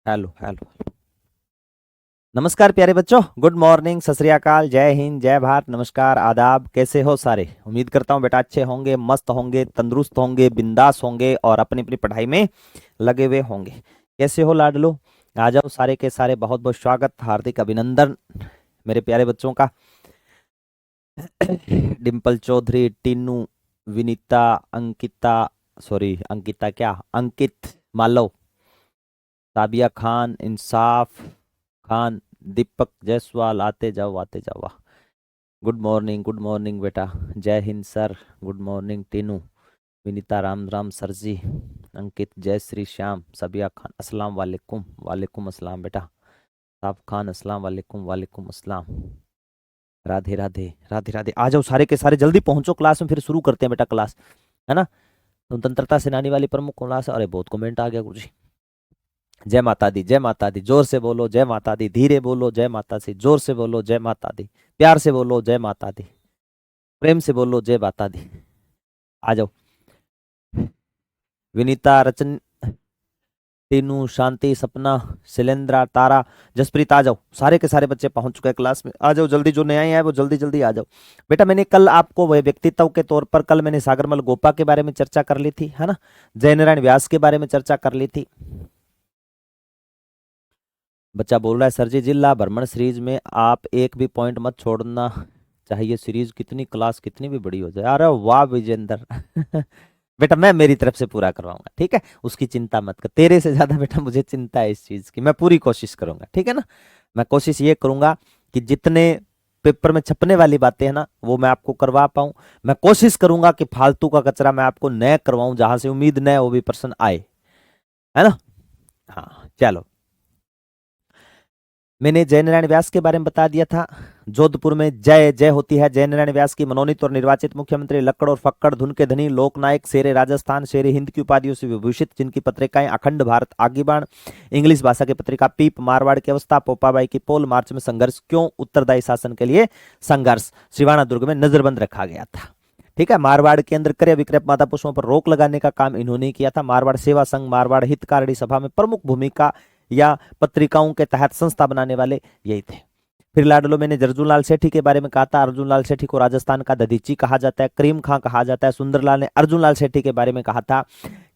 Hello hello. नमस्कार प्यारे बच्चों, गुड मॉर्निंग, सत श्री अकाल, जय हिंद, जय भारत, नमस्कार, आदाब। कैसे हो सारे? उम्मीद करता हूँ बेटा अच्छे होंगे, मस्त होंगे, तंदुरुस्त होंगे, बिंदास होंगे और अपनी अपनी पढ़ाई में लगे हुए होंगे। कैसे हो लाडलो? आ जाओ सारे के सारे, बहुत बहुत स्वागत, हार्दिक अभिनंदन मेरे प्यारे बच्चों का। डिम्पल चौधरी, टीनू, विनीता, अंकिता, सॉरी अंकिता क्या, अंकित, मालव, साबिया खान, इंसाफ खान, दीपक जायसवाल, आते जाओ वाह। गुड मॉर्निंग, गुड मॉर्निंग बेटा। जय हिंद sir. Good morning Tinu, Vinita, राम राम सर जी, अंकित, जय श्री श्याम, साबिया खान, अस्सलाम वालेकुम, वालेकुम अस्सलाम बेटा, साफ खान, अस्सलाम वालेकुम, वालेकुम अस्सलाम, राधे राधे, राधे राधे। आ जाओ सारे के सारे, जल्दी पहुंचो क्लास में, फिर शुरू करते हैं बेटा क्लास, है ना। स्वतंत्रता सेनानी वाली प्रमुख क्लास है। अरे बहुत कमेंट आ गया गुरुजी। जय माता दी, जय माता दी, जोर से बोलो जय माता दी, धीरे बोलो जय माता दी, जोर से बोलो जय माता दी, प्यार से बोलो जय माता दी, प्रेम से बोलो जय माता दी। आ जाओ। विनीता, रचन, टीनू, शांति, सपना, शैलेंद्रा, तारा, जसप्रीत, आ जाओ सारे के सारे बच्चे पहुंच चुके हैं क्लास में। आ जाओ जल्दी, जो नए आए हैं वो जल्दी जल्दी आ जाओ। बेटा मैंने कल आपको वह व्यक्तित्व के तौर पर, कल मैंने सागरमल गोपा के बारे में चर्चा कर ली थी, है ना। जयनारायण व्यास के बारे में चर्चा कर ली थी। बच्चा बोल रहा है सर जी, जिला भ्रमण सीरीज में आप एक भी पॉइंट मत छोड़ना चाहिए, सीरीज कितनी क्लास कितनी भी बड़ी हो जाए। अरे वाह विजेंद्र। बेटा मैं मेरी तरफ से पूरा करवाऊंगा, ठीक है, उसकी चिंता मत कर। तेरे से ज्यादा बेटा मुझे चिंता है इस चीज की, मैं पूरी कोशिश करूंगा, ठीक है ना। मैं कोशिश ये करूंगा कि जितने पेपर में छपने वाली बातें हैं ना वो मैं आपको करवा पाऊं। मैं कोशिश करूंगा कि फालतू का कचरा मैं आपको न करवाऊं, जहां से उम्मीद न वो भी प्रश्न आए, है ना। हाँ चलो। मैंने जयनारायण व्यास के बारे में बता दिया था। जोधपुर में जय जय होती है जयनारायण व्यास की, मनोनीत और निर्वाचित मुख्यमंत्री, लक्कड़ और फक्कड़, धुन के धनी, लोकनायक, शेरे राजस्थान, शेरे हिंद की उपाधियों से विभूषित, जिनकी पत्रिकाएं अखंड भारत, आगीबाण, इंग्लिश भाषा की पत्रिका पीप, मारवाड़ की अवस्था, पोपाबाई की पोल, मार्च में संघर्ष, क्यों, उत्तरदायी शासन के लिए संघर्ष, सिवाना दुर्ग में नजरबंद रखा गया था। ठीक है। मारवाड़ के अंदर क्रय विक्रय माता पुष्पों पर रोक लगाने का काम इन्होंने किया था। मारवाड़ सेवा संघ, मारवाड़ हितकारिणी सभा में प्रमुख भूमिका या पत्रिकाओं के तहत संस्था बनाने वाले यही थे। फिर लाडलो मैंने अर्जुन लाल सेठी के बारे में कहा था। अर्जुन लाल सेठी को राजस्थान का दधीची कहा जाता है, करीम खां कहा जाता है। सुंदरलाल ने अर्जुन लाल सेठी के बारे में कहा था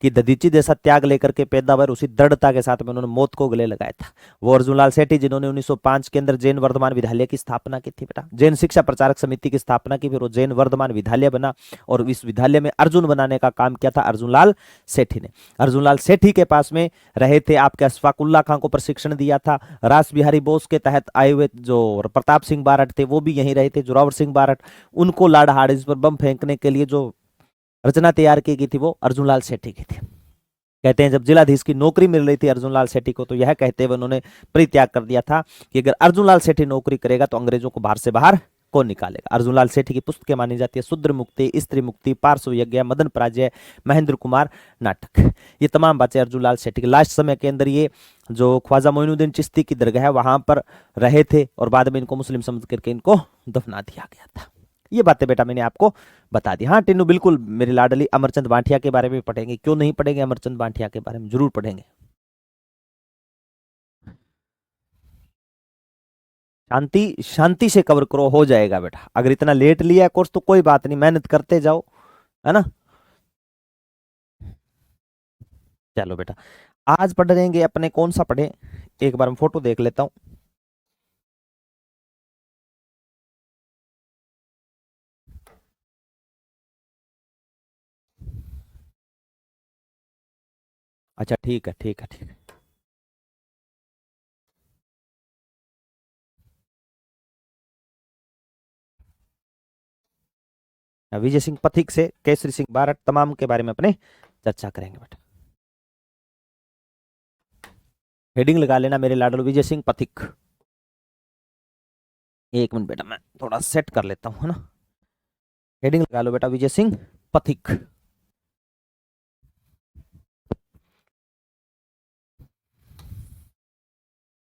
कि दधीची जैसा त्याग लेकर के पैदा हुए, उसी दृढ़ता के साथ में उन्होंने मौत को गले लगाया था। वो अर्जुन लाल सेठी जिन्होंने 1905 के अंदर जैन वर्धमान विद्यालय की स्थापना की थी बेटा, जैन शिक्षा प्रचारक समिति की स्थापना की, फिर वो जैन वर्धमान विद्यालय बना और इस विद्यालय में अर्जुन बनाने का काम किया था अर्जुन लाल सेठी ने। अर्जुन लाल सेठी के पास में रहे थे आपके अशफाकुल्ला खां को प्रशिक्षण दिया था। रास बिहारी बोस के तहत आए हुए जो प्रताप सिंह बारठ थे वो भी यहीं रहे थे, जोरावर सिंह बारठ, उनको लाड़हाड़ पर बम फेंकने के लिए जो रचना तैयार की गई थी वो अर्जुन लाल सेठी की थी। कहते हैं जब जिलाधीश की नौकरी मिल रही थी अर्जुन लाल सेठी को, तो यह कहते हुए उन्होंने परित्याग कर दिया था कि अगर अर्जुन लाल सेठी नौकरी करेगा तो अंग्रेजों को बाहर से बाहर कौन निकालेगा। अर्जुन लाल सेठी की पुस्तकें मानी जाती है शूद्र मुक्ति, स्त्री मुक्ति, पार्श्व यज्ञ, मदन पराजय, महेंद्र कुमार नाटक, ये तमाम बातें अर्जुन लाल सेठी के। लास्ट समय के अंदर ये जो ख्वाजा मोइनुद्दीन चिश्ती की दरगाह है वहां पर रहे थे और बाद में इनको मुस्लिम समझ करके इनको दफना दिया गया था। ये बातें बेटा मैंने आपको बता दी। हाँ टिन्नू बिल्कुल मेरी लाडली, अमरचंद बांटिया के बारे में पढ़ेंगे, क्यों नहीं पढ़ेंगे, अमरचंद बांटिया के बारे में जरूर पढ़ेंगे। शांति शांति से कवर करो, हो जाएगा बेटा। अगर इतना लेट लिया है कोर्स तो कोई बात नहीं, मेहनत करते जाओ, है ना। चलो बेटा, आज पढ़ेंगे अपने, कौन सा पढ़े, एक बार मैं फोटो देख लेता हूँ। अच्छा ठीक है, ठीक है, ठीक है। विजय सिंह पथिक से केसरी सिंह बारठ तमाम के बारे में अपने चर्चा करेंगे बेटा। हेडिंग लगा लेना मेरे लाडलो, विजय सिंह पथिक। एक मिनट बेटा मैं थोड़ा सेट कर लेता हूँ, है ना। हेडिंग लगा लो बेटा, विजय सिंह पथिक।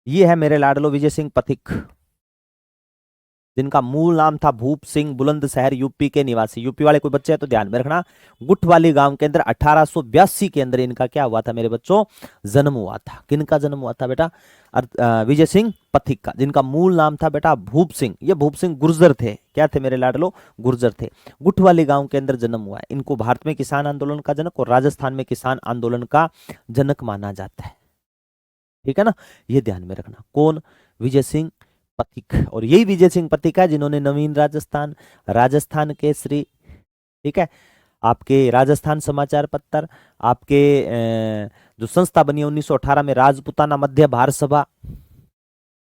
ये है मेरे लाडलो विजय सिंह पथिक। जिनका मूल नाम था भूप सिंह, बुलंदशहर यूपी के निवासी। यूपी वाले कोई बच्चे हैं तो ध्यान में रखना। गुठवाली गांव के अंदर 1882 के अंदर इनका क्या हुआ था मेरे बच्चों, जन्म हुआ था। किनका जन्म हुआ था बेटा, विजय सिंह पथिक का, जिनका मूल नाम था बेटा भूप सिंह। ये भूप सिंह गुर्जर थे, क्या थे मेरे लाडलो, गुर्जर थे। गुठवाली गांव के अंदर जन्म हुआ है। इनको भारत में किसान आंदोलन का जनक और राजस्थान में किसान आंदोलन का जनक माना जाता है, ठीक है ना, ये ध्यान में रखना। कौन, विजय सिंह पथिक। और यही विजय सिंह पथिक है जिन्होंने नवीन राजस्थान, राजस्थान केसरी, ठीक है, आपके राजस्थान समाचार पत्र, आपके जो संस्था बनी 1918 में राजपुताना मध्य भारत सभा,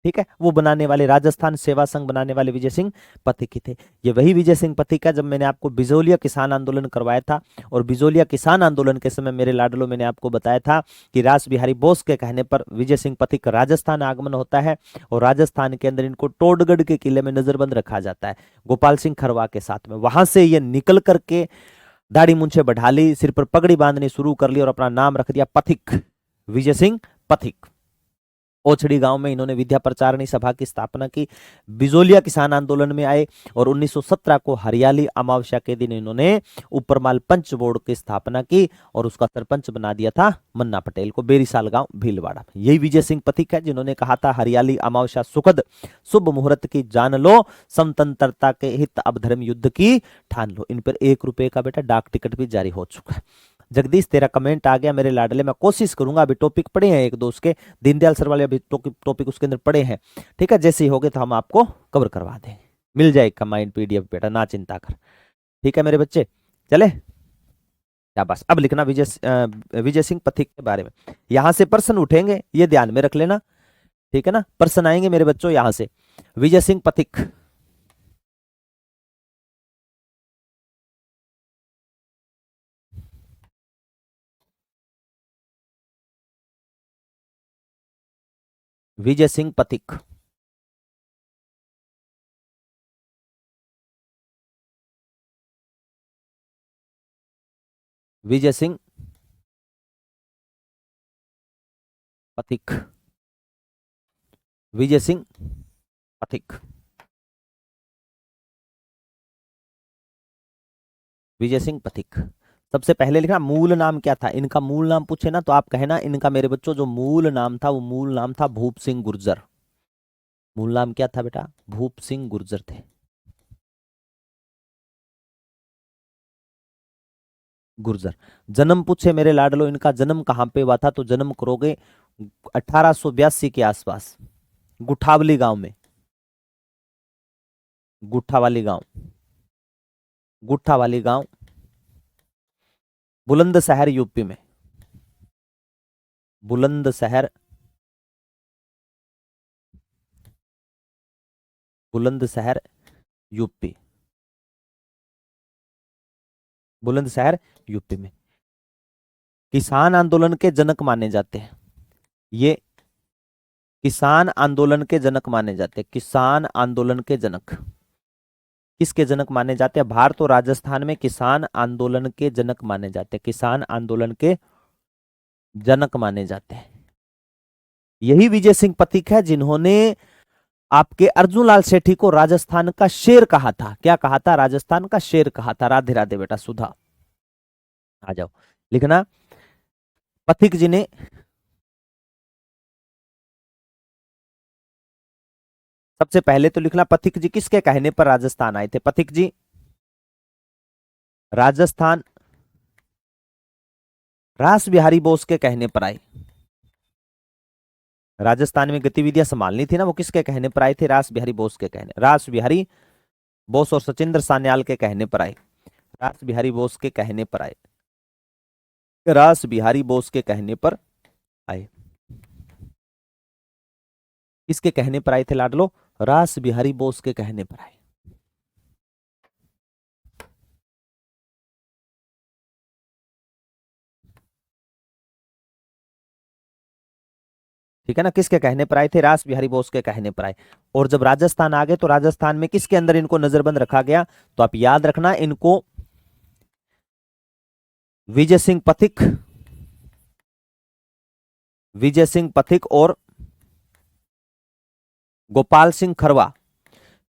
ठीक है, वो बनाने वाले, राजस्थान सेवा संघ बनाने वाले विजय सिंह पथिक ही थे। ये वही विजय सिंह पथिक है जब मैंने आपको बिजोलिया किसान आंदोलन करवाया था। और बिजोलिया किसान आंदोलन के समय मेरे लाडलो मैंने आपको बताया था कि रास बिहारी बोस के कहने पर विजय सिंह पथिक का राजस्थान आगमन होता है और राजस्थान के अंदर इनको टोडगढ़ के किले में नजरबंद रखा जाता है गोपाल सिंह खरवा के साथ में। वहां से ये निकल करके दाढ़ी मूंछें बढ़ा ली, सिर पर पगड़ी बांधनी शुरू कर ली और अपना नाम रख दिया पथिक, विजय सिंह पथिक। ओछड़ी गांव में इन्होंने विद्या प्रचारणी सभा की स्थापना की, बिजोलिया किसान आंदोलन में आए और 1917 को हरियाली अमावस्या के दिन इन्होंने ऊपरमाल पंच बोर्ड की स्थापना की और उसका सरपंच बना दिया था मन्ना पटेल को, बेरीसाल गांव भीलवाड़ा। यही विजय सिंह पथिक है जिन्होंने कहा था हरियाली अमावस्या सुखद, शुभ मुहूर्त की जान लो, स्वतंत्रता के हित अब धर्म युद्ध की ठान लो। इन पर 1 रुपए का बेटा डाक टिकट भी जारी हो चुका है। जगदीश तेरा कमेंट आ गया मेरे लाडले, मैं कोशिश करूंगा, अभी टॉपिक पढ़े हैं एक दो उसके, दीनदयाल सर वाले अभी टॉपिक उसके अंदर पढ़े हैं, ठीक है, जैसे ही होगे तो हम आपको कवर करवा दें, मिल जाए कंबाइंड पीडीएफ बेटा, ना चिंता कर, ठीक है मेरे बच्चे। चले क्या, बस अब लिखना विजय सिंह पथिक के बारे में। यहां से प्रश्न उठेंगे, ये ध्यान में रख लेना, ठीक है ना, प्रश्न आएंगे मेरे बच्चों यहां से। विजय सिंह पथिक, विजय सिंह पथिक, विजय सिंह पथिक, विजय सिंह पथिक, विजय सिंह पथिक। सबसे पहले लिखना मूल नाम क्या था, इनका मूल नाम पूछे ना तो आप कहना इनका मेरे बच्चों जो मूल नाम था वो मूल नाम था भूप सिंह गुर्जर। मूल नाम क्या था बेटा, भूप सिंह गुर्जर थे। गुर्जर। जन्म पूछे मेरे लाडलो इनका जन्म कहां पे हुआ था, तो जन्म करोगे 1882 के आसपास गुठावली गांव में, गुठावाली गांव, गुठावाली गांव बुलंदशहर यूपी में, बुलंदशहर, बुलंदशहर यूपी, बुलंदशहर यूपी में। किसान आंदोलन के जनक माने जाते हैं ये, किसान आंदोलन के जनक माने जाते हैं, किसान आंदोलन के जनक। किसके जनक माने जाते हैं, भारत और राजस्थान में किसान आंदोलन के जनक माने जाते हैं, किसान आंदोलन के जनक माने जाते हैं। यही विजय सिंह पथिक है जिन्होंने आपके अर्जुन लाल सेठी को राजस्थान का शेर कहा था। क्या कहा था, राजस्थान का शेर कहा था। राधे राधे बेटा सुधा, आ जाओ लिखना। पथिक जी ने सबसे पहले तो लिखना पथिक जी किसके कहने पर राजस्थान आए थे। पथिक जी राजस्थान रास बिहारी बोस के कहने पर आए। राजस्थान में गतिविधियां संभालनी थी ना, वो किसके कहने पर आए थे, रास बिहारी बोस के कहने, रास बिहारी बोस और सचिंद्र सान्याल के कहने पर आए। रास बिहारी बोस के कहने पर आए, रास बिहारी बोस के कहने पर आए। किसके कहने पर आए थे लाडलो, रास बिहारी बोस के कहने पर आए। ठीक है ना, किसके कहने पर आए थे, रास बिहारी बोस के कहने पर आए। और जब राजस्थान आ गए तो राजस्थान में किसके अंदर इनको नजरबंद रखा गया, तो आप याद रखना इनको विजय सिंह पथिक, विजय सिंह पथिक और गोपाल सिंह खरवा,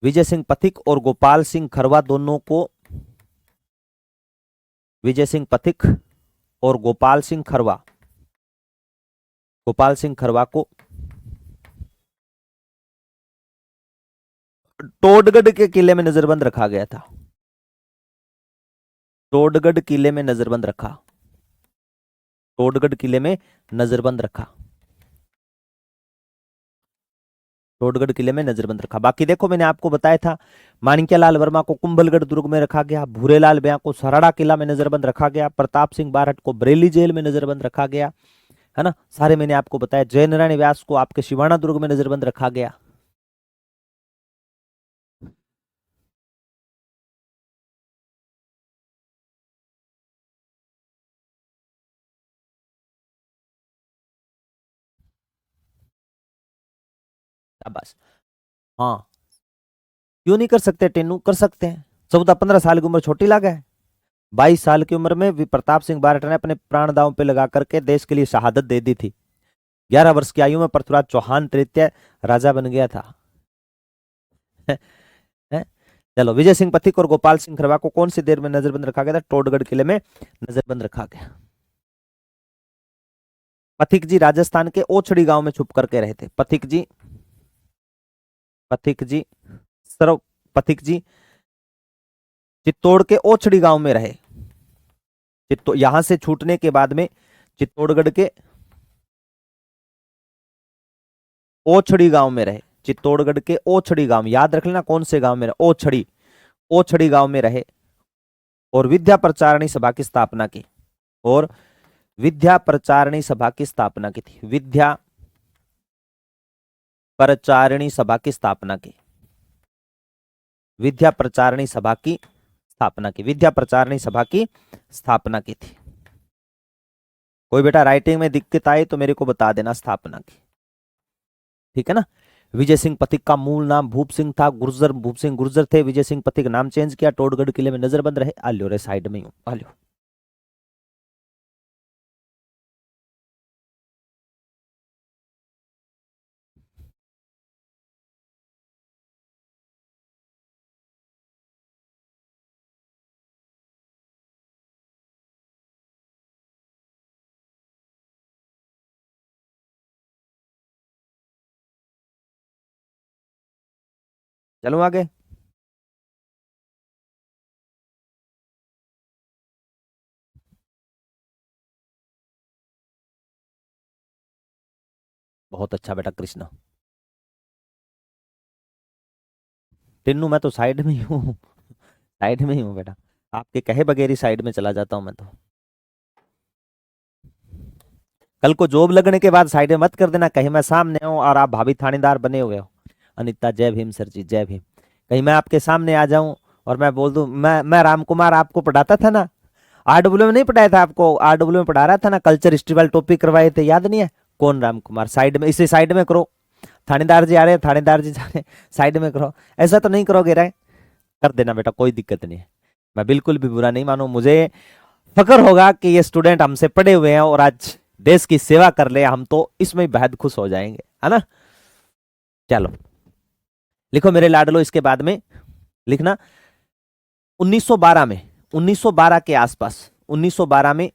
विजय सिंह पथिक और गोपाल सिंह खरवा दोनों को, विजय सिंह पथिक और गोपाल सिंह खरवा, गोपाल सिंह खरवा को टोडगढ़ के किले में नजरबंद रखा गया था। टोडगढ़ किले में नजरबंद रखा, टोडगढ़ किले में नजरबंद रखा, टोडगढ़ किले में नजरबंद रखा। बाकी देखो मैंने आपको बताया था, माणिक्यलाल वर्मा को कुंभलगढ़ दुर्ग में रखा गया, भूरेलाल ब्याह को सराड़ा किला में नजरबंद रखा गया, प्रताप सिंह बारहट को बरेली जेल में नजरबंद रखा गया, है ना, सारे मैंने आपको बताया। जय नारायण व्यास को आपके शिवाना दुर्ग में नजरबंद रखा गया। बस हाँ, क्यों नहीं कर सकते टेनू, कर सकते हैं। 14-15 साल की उम्र छोटी लगा है। 22 साल की उम्र में प्रताप सिंह बारहट ने अपने प्राण दांव पे लगा करके देश के लिए शहादत दे दी थी। 11 वर्ष की आयु में पृथ्वीराज चौहान तृतीय राजा बन गया था। है? चलो, विजय सिंह पथिक और गोपाल सिंह खरवा को कौन सी देर में नजरबंद रखा गया था? टोडगढ़ किले में नजरबंद रखा गया। पथिक जी राजस्थान के ओछड़ी गांव में छुप करके रहे थे। पथिक जी, पथिक जी सर्व पथिक जी चित्तौड़ के ओछड़ी गांव में रहे। यहां से छूटने के बाद में चित्तौड़गढ़ के ओछड़ी गांव में रहे। चित्तौड़गढ़ के ओछड़ी गांव, याद रख लेना कौन से गांव में रहे, ओछड़ी, ओछड़ी गांव में रहे और विद्या प्रचारणी सभा की स्थापना की। और विद्या प्रचारणी सभा की स्थापना की थी। विद्या प्रचारणी सभा की स्थापना की। विद्या प्रचारणी सभा की स्थापना की। विद्या प्रचारणी सभा की स्थापना की थी। कोई बेटा राइटिंग में दिक्कत आए तो मेरे को बता देना, स्थापना की, ठीक है ना। विजय सिंह पथिक का मूल नाम भूप सिंह था, गुर्जर भूप सिंह गुर्जर थे। विजय सिंह पथिक नाम चेंज किया, टोडगढ़ किले में नजरबंद रहे। आल्यो रे साइड में ही हूं, आल्यो। चलो आगे। बहुत अच्छा बेटा कृष्णा। टिन्नू मैं तो साइड में ही हूँ, साइड में ही हूँ बेटा, आपके कहे बगैर ही साइड में चला जाता हूँ मैं तो। कल को जॉब लगने के बाद साइड में मत कर देना, कहीं मैं सामने हूँ और आप भाभी थानेदार बने हुए हो। अनिता जय भीम सर जी, जय भीम। कहीं मैं आपके सामने आ जाऊं और मैं बोल दूं, मैं राम कुमार आपको पढ़ाता था ना, आरडब्ल्यू में नहीं पढ़ाया था आपको, आरडब्ल्यू में पढ़ा रहा था ना, कल्चर हिस्ट्री वाले टॉपिक करवाए थे, याद नहीं है? कौन राम कुमार? साइड में, इसे साइड में करो। थानेदार जी आ रहे हैं, थानेदार जी जा रहे हैं, साइड में करो। ऐसा तो नहीं करोगे राय? कर देना बेटा, कोई दिक्कत नहीं है। मैं बिल्कुल भी बुरा नहीं मानू, मुझे फक्र होगा कि ये स्टूडेंट हमसे पढ़े हुए हैं और आज देश की सेवा कर ले, हम तो इसमें बेहद खुश हो जाएंगे, है ना। चलो लिखो मेरे लाडलो, इसके बाद में लिखना 1912 में, 1912 के आसपास, 1912 में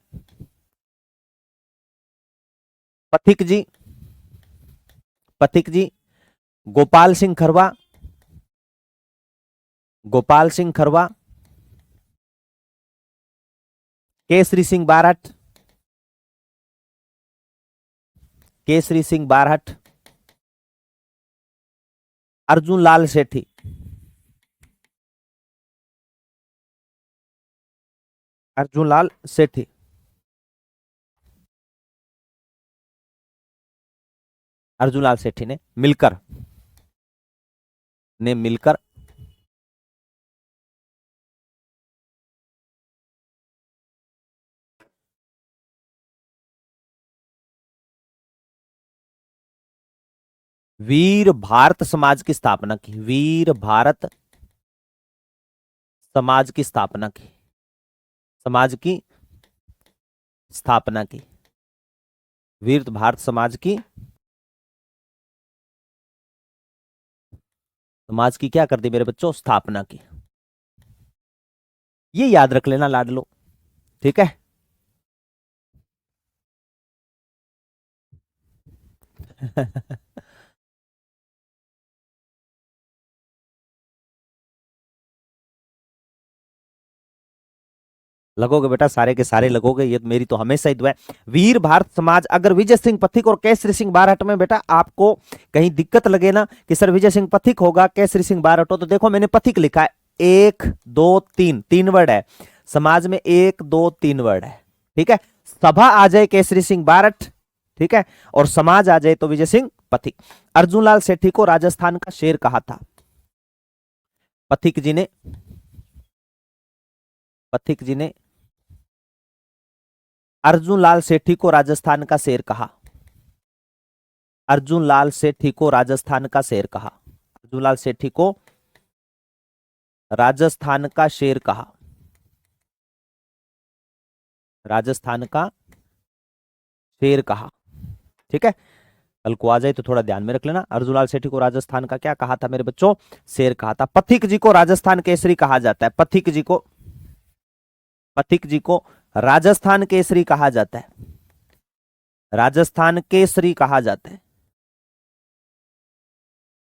पथिक जी, पथिक जी गोपाल सिंह खरवा, गोपाल सिंह खरवा, केसरी सिंह बारहट, केसरी सिंह बारहट, अर्जुन लाल सेठी, अर्जुन लाल सेठी, अर्जुन लाल सेठी ने मिलकर वीर भारत समाज की स्थापना की। वीर भारत समाज की स्थापना की। समाज की स्थापना की। वीर भारत समाज की समाज की क्या कर दी मेरे बच्चों? स्थापना की। ये याद रख लेना लाडलो, ठीक है। लगोगे बेटा, सारे के सारे लगोगे, ये मेरी तो हमेशा ही दुआ है। वीर भारत समाज, अगर विजय सिंह पथिक और केसरी सिंह बारहट में बेटा आपको कहीं दिक्कत लगे ना कि सर विजय सिंह पथिक होगा केसरी सिंह बारहट हो, तो देखो मैंने पथिक लिखा है, एक दो तीन, तीन वर्ड है। समाज में एक दो तीन वर्ड है, ठीक है। सभा आ जाए केसरी सिंह बारहट, ठीक है, और समाज आ जाए तो विजय सिंह पथिक। अर्जुन लाल सेठी को राजस्थान का शेर कहा था। पथिक जी ने, पथिक जी ने अर्जुन लाल सेठी को राजस्थान का शेर कहा। अर्जुन लाल सेठी को राजस्थान का शेर कहा। अर्जुन लाल सेठी को राजस्थान का शेर कहा। राजस्थान का शेर कहा, ठीक है। कल को आ जाए तो थोड़ा ध्यान में रख लेना। अर्जुन लाल सेठी को राजस्थान का क्या कहा था मेरे बच्चों? शेर कहा था। पथिक जी को राजस्थान केसरी कहा जाता है। पथिक जी को, पथिक जी को राजस्थान केसरी कहा जाता है। राजस्थान केसरी कहा जाता है।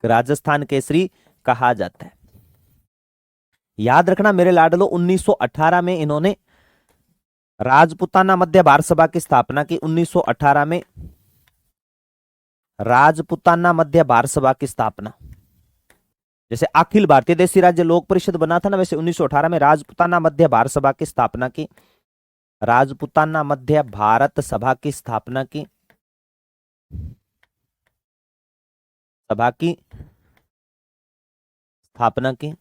राजस्थान केसरी कहा जाता है। याद रखना मेरे लाडलो, 1918 में इन्होंने राजपुताना मध्य भारत सभा की स्थापना की। 1918 में राजपुताना मध्य भारत सभा की स्थापना, जैसे अखिल भारतीय देशी राज्य लोक परिषद बना था ना, वैसे 1918 में राजपुताना मध्य भारत सभा की स्थापना की। राजपुताना मध्य भारत सभा की स्थापना की, सभा की स्थापना की,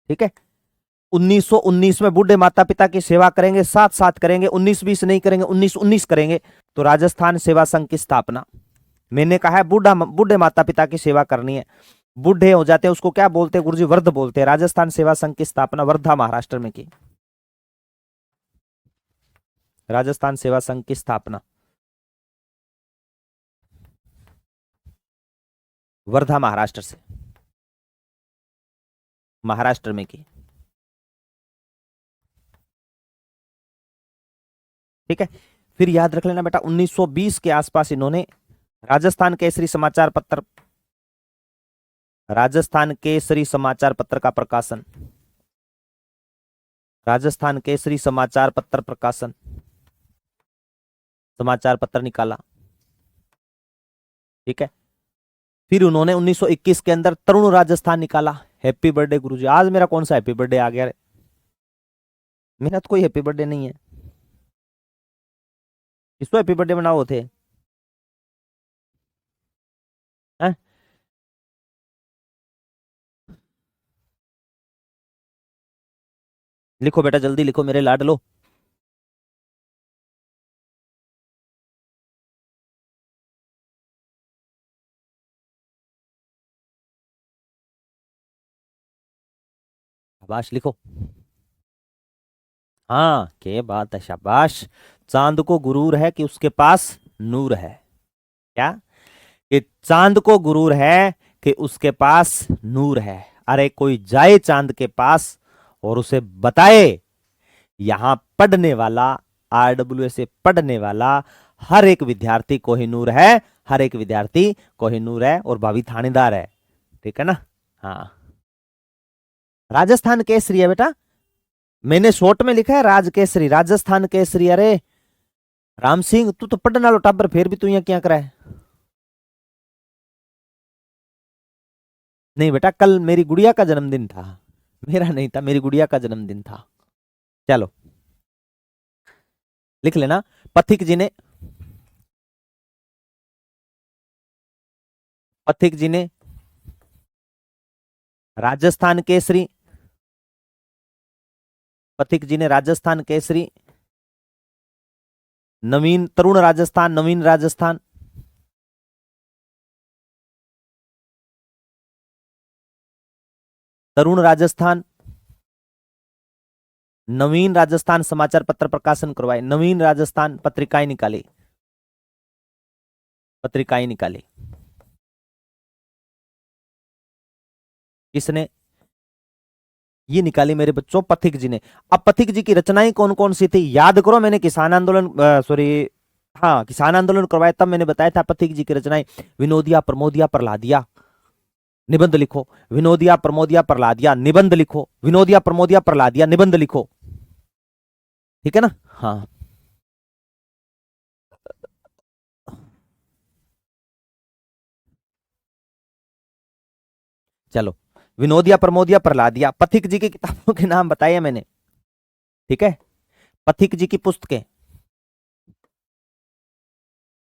ठीक है। 1919 में बूढ़े माता पिता की सेवा करेंगे, साथ साथ करेंगे, 19-20 नहीं करेंगे, 19-19 करेंगे, तो राजस्थान सेवा संघ की स्थापना। मैंने कहा है बूढ़े माता पिता की सेवा करनी है, बूढ़े हो जाते हैं उसको क्या बोलते हैं गुरुजी? वृद्ध बोलते हैं। राजस्थान सेवा संघ की स्थापना वर्धा महाराष्ट्र में की। राजस्थान सेवा संघ की स्थापना वर्धा महाराष्ट्र से, महाराष्ट्र में की, ठीक है। फिर याद रख लेना बेटा, 1920 के आसपास इन्होंने राजस्थान केसरी समाचार पत्र, राजस्थान केसरी समाचार पत्र का प्रकाशन, राजस्थान केसरी समाचार पत्र प्रकाशन, समाचार पत्र निकाला, ठीक है। फिर उन्होंने 1921 के अंदर तरुण राजस्थान निकाला। हैप्पी बर्थडे गुरुजी, आज मेरा कौन सा हैप्पी बर्थडे आ गया रे? मेरा तो कोई हैप्पी बर्थडे नहीं है। किसको हैप्पी बर्थडे मनाओ थे? हैं? लिखो बेटा, जल्दी लिखो मेरे लाडलो। शाबाश लिखो। हाँ, के बात है, शाबाश। चांद को गुरूर है कि उसके पास नूर है। क्या? कि चांद को गुरूर है कि उसके पास नूर है। अरे कोई जाए चांद के पास और उसे बताए यहां पढ़ने वाला, आरडब्ल्यू से पढ़ने वाला हर एक विद्यार्थी कोहिनूर है, हर एक विद्यार्थी कोहिनूर है और भावी थानेदार है, ठीक है ना? हाँ, राजस्थान केसरी है बेटा, मैंने शॉर्ट में लिखा है राज केसरी, राजस्थान केसरी। अरे राम सिंह, तू तो पढ़ने वाला टाबर, फिर भी तू यहाँ क्या करा है? नहीं बेटा, कल मेरी गुड़िया का जन्मदिन था, मेरा नहीं था, मेरी गुड़िया का जन्मदिन था। चलो लिख लेना। पथिक जी ने, पथिक जी ने राजस्थान केसरी, पथिक जी ने राजस्थान केसरी, नवीन तरुण राजस्थान, नवीन राजस्थान, तरुण राजस्थान, नवीन राजस्थान समाचार पत्र प्रकाशन करवाए, नवीन राजस्थान पत्रिकाएं निकाली, पत्रिकाएं निकाली, किसने? ये निकाली मेरे बच्चों पथिक जी ने। अब पथिक जी की रचनाएं कौन कौन सी थी याद करो, मैंने किसान आंदोलन, सॉरी, हाँ किसान आंदोलन करवाया तब मैंने बताया था पथिक जी की रचनाएं। विनोदिया, प्रमोदिया, प्रहलादिया, निबंध लिखो। विनोदिया, प्रमोदिया, प्रहलादिया, निबंध लिखो। विनोदिया, प्रमोदिया, प्रहलादिया, निबंध लिखो। ठीक है ना? हाँ, चलो, विनोदिया, प्रमोदिया, प्रहलादिया, पथिक जी की किताबों के नाम बताए मैंने। ठीक है, पथिक जी की पुस्तकें,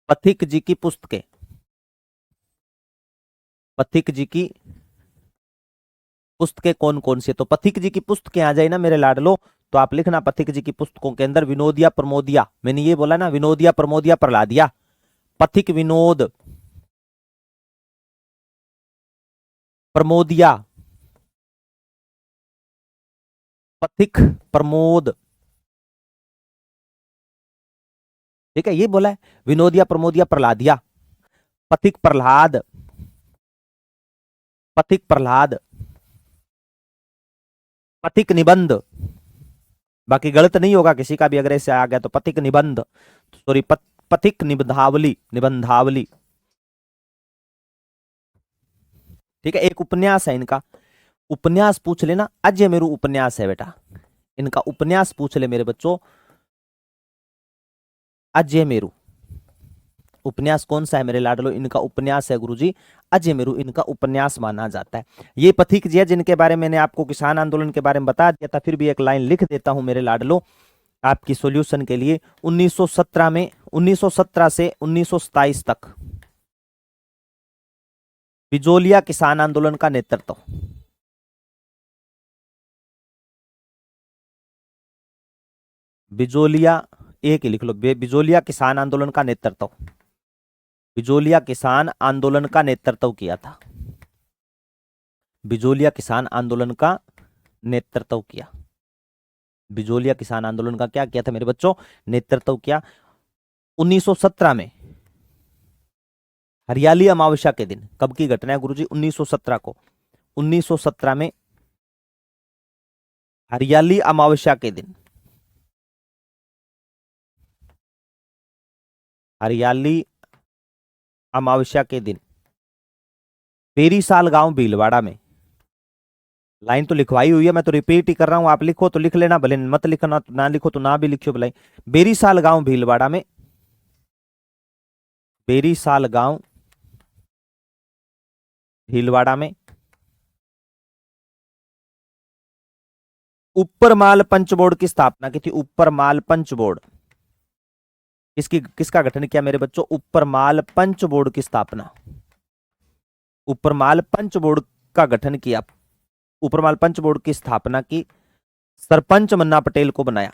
पथिक जी की पुस्तकें, पथिक जी की पुस्तकें कौन कौन सी है? तो पथिक जी की पुस्तकें आ जाए ना मेरे लाडलो, तो आप लिखना पथिक जी की पुस्तकों के अंदर विनोदिया, प्रमोदिया, मैंने ये बोला ना, विनोदिया, प्रमोदिया, प्रहलादिया, पथिक विनोद, प्रमोदिया, पथिक प्रमोद। ठीक है, ये बोला है विनोदिया, प्रमोदिया, प्रहलादिया, पथिक प्रहलाद, पथिक प्रहलाद, पथिक निबंध। बाकी गलत नहीं होगा किसी का भी अगर ऐसे आ गया तो पथिक निबंध, सॉरी, पथिक निबंधावली, निबंधावली। ठीक है, एक उपन्यास है इनका, उपन्यास पूछ लेना, अजय मेरू उपन्यास है बेटा, इनका उपन्यास पूछ ले मेरे बच्चों, अजय मेरू। उपन्यास कौन सा है मेरे लाडलो? इनका उपन्यास है गुरुजी, अजय मेरू इनका उपन्यास माना जाता है। ये पथिक जी है जिनके बारे में मैंने आपको किसान आंदोलन के बारे में बता दिया था, फिर भी एक लाइन लिख देता हूं मेरे लाडलो आपकी सॉल्यूशन के लिए। 1917 में, 1917 से 1927 तक बिजोलिया किसान आंदोलन का नेतृत्व, बिजोलिया, एक ही लिख लो, बिजोलिया किसान आंदोलन का नेतृत्व, बिजोलिया किसान आंदोलन का नेतृत्व किया था, बिजोलिया किसान आंदोलन का नेतृत्व किया, बिजोलिया किसान आंदोलन का क्या किया था मेरे बच्चों? नेतृत्व किया। 1917 में हरियाली अमावस्या के दिन, कब की घटना है गुरुजी? 1917 को, 1917 में हरियाली अमावस्या के दिन, हरियाली अमावस्या के दिन पेरीसाल गांव भीलवाड़ा में, लाइन तो लिखवाई हुई है, मैं तो रिपीट ही कर रहा हूं, आप लिखो तो लिख लेना, भले मत लिखना, ना लिखो तो ना भी लिखियो भलाई। बेरीसाल गांव भीलवाड़ा में, बेरीसाल गांव भीलवाड़ा में ऊपर माल पंच बोर्ड की स्थापना की थी। ऊपर माल पंच बोर्ड, किसकी, किसका गठन किया मेरे बच्चों? ऊपर माल पंच बोर्ड की स्थापना, ऊपर माल पंच बोर्ड का गठन किया, ऊपर माल पंच बोर्ड की स्थापना की, सरपंच मन्ना पटेल को बनाया।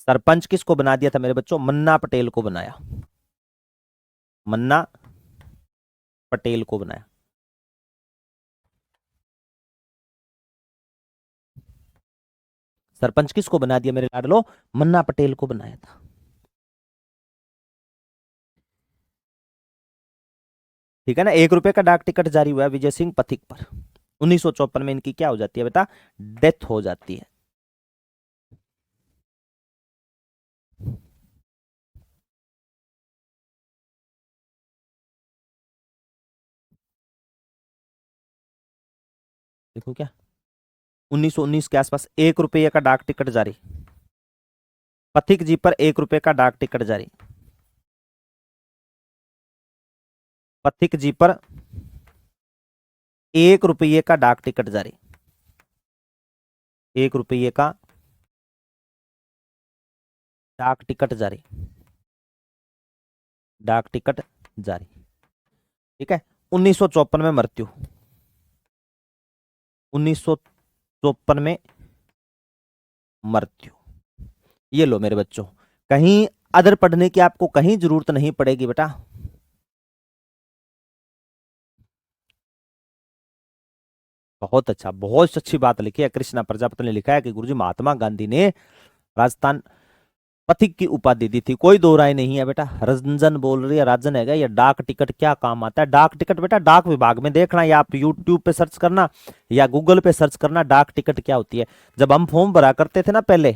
सरपंच किसको बना दिया था मेरे बच्चों? मन्ना पटेल को बनाया, मन्ना पटेल को बनाया। सरपंच किसको बना दिया मेरे लाडलो? मन्ना पटेल को बनाया था। ठीक है ना? 1 रुपए का डाक टिकट जारी हुआ है विजय सिंह पथिक पर। 1954 में इनकी क्या हो जाती है बेटा? डेथ हो जाती है। देखो क्या, 1919 के आसपास 1 रुपये का डाक टिकट जारी, पथिक जी पर 1 रुपए का डाक टिकट जारी, पथिक जी पर 1 रुपये का डाक टिकट जारी, 1 रुपये का डाक टिकट जारी, डाक टिकट जारी। ठीक है, 1954 में मृत्यु, 1954 में मृत्यु। ये लो मेरे बच्चों, कहीं अदर पढ़ने की आपको कहीं जरूरत नहीं पड़ेगी बेटा। बहुत अच्छा, बहुत अच्छी बात लिखी है कृष्णा प्रजापति ने, लिखा है कि गुरुजी महात्मा गांधी ने राजस्थान पथिक की उपाधि दी थी, कोई दो राय नहीं है बेटा। रंजन बोल रही है, राजन है या डाक टिकट क्या काम आता है? डाक टिकट बेटा डाक विभाग में देखना, या आप यूट्यूब पे सर्च करना या गूगल पे सर्च करना, डाक टिकट क्या होती है। जब हम फॉर्म भरा करते थे ना पहले,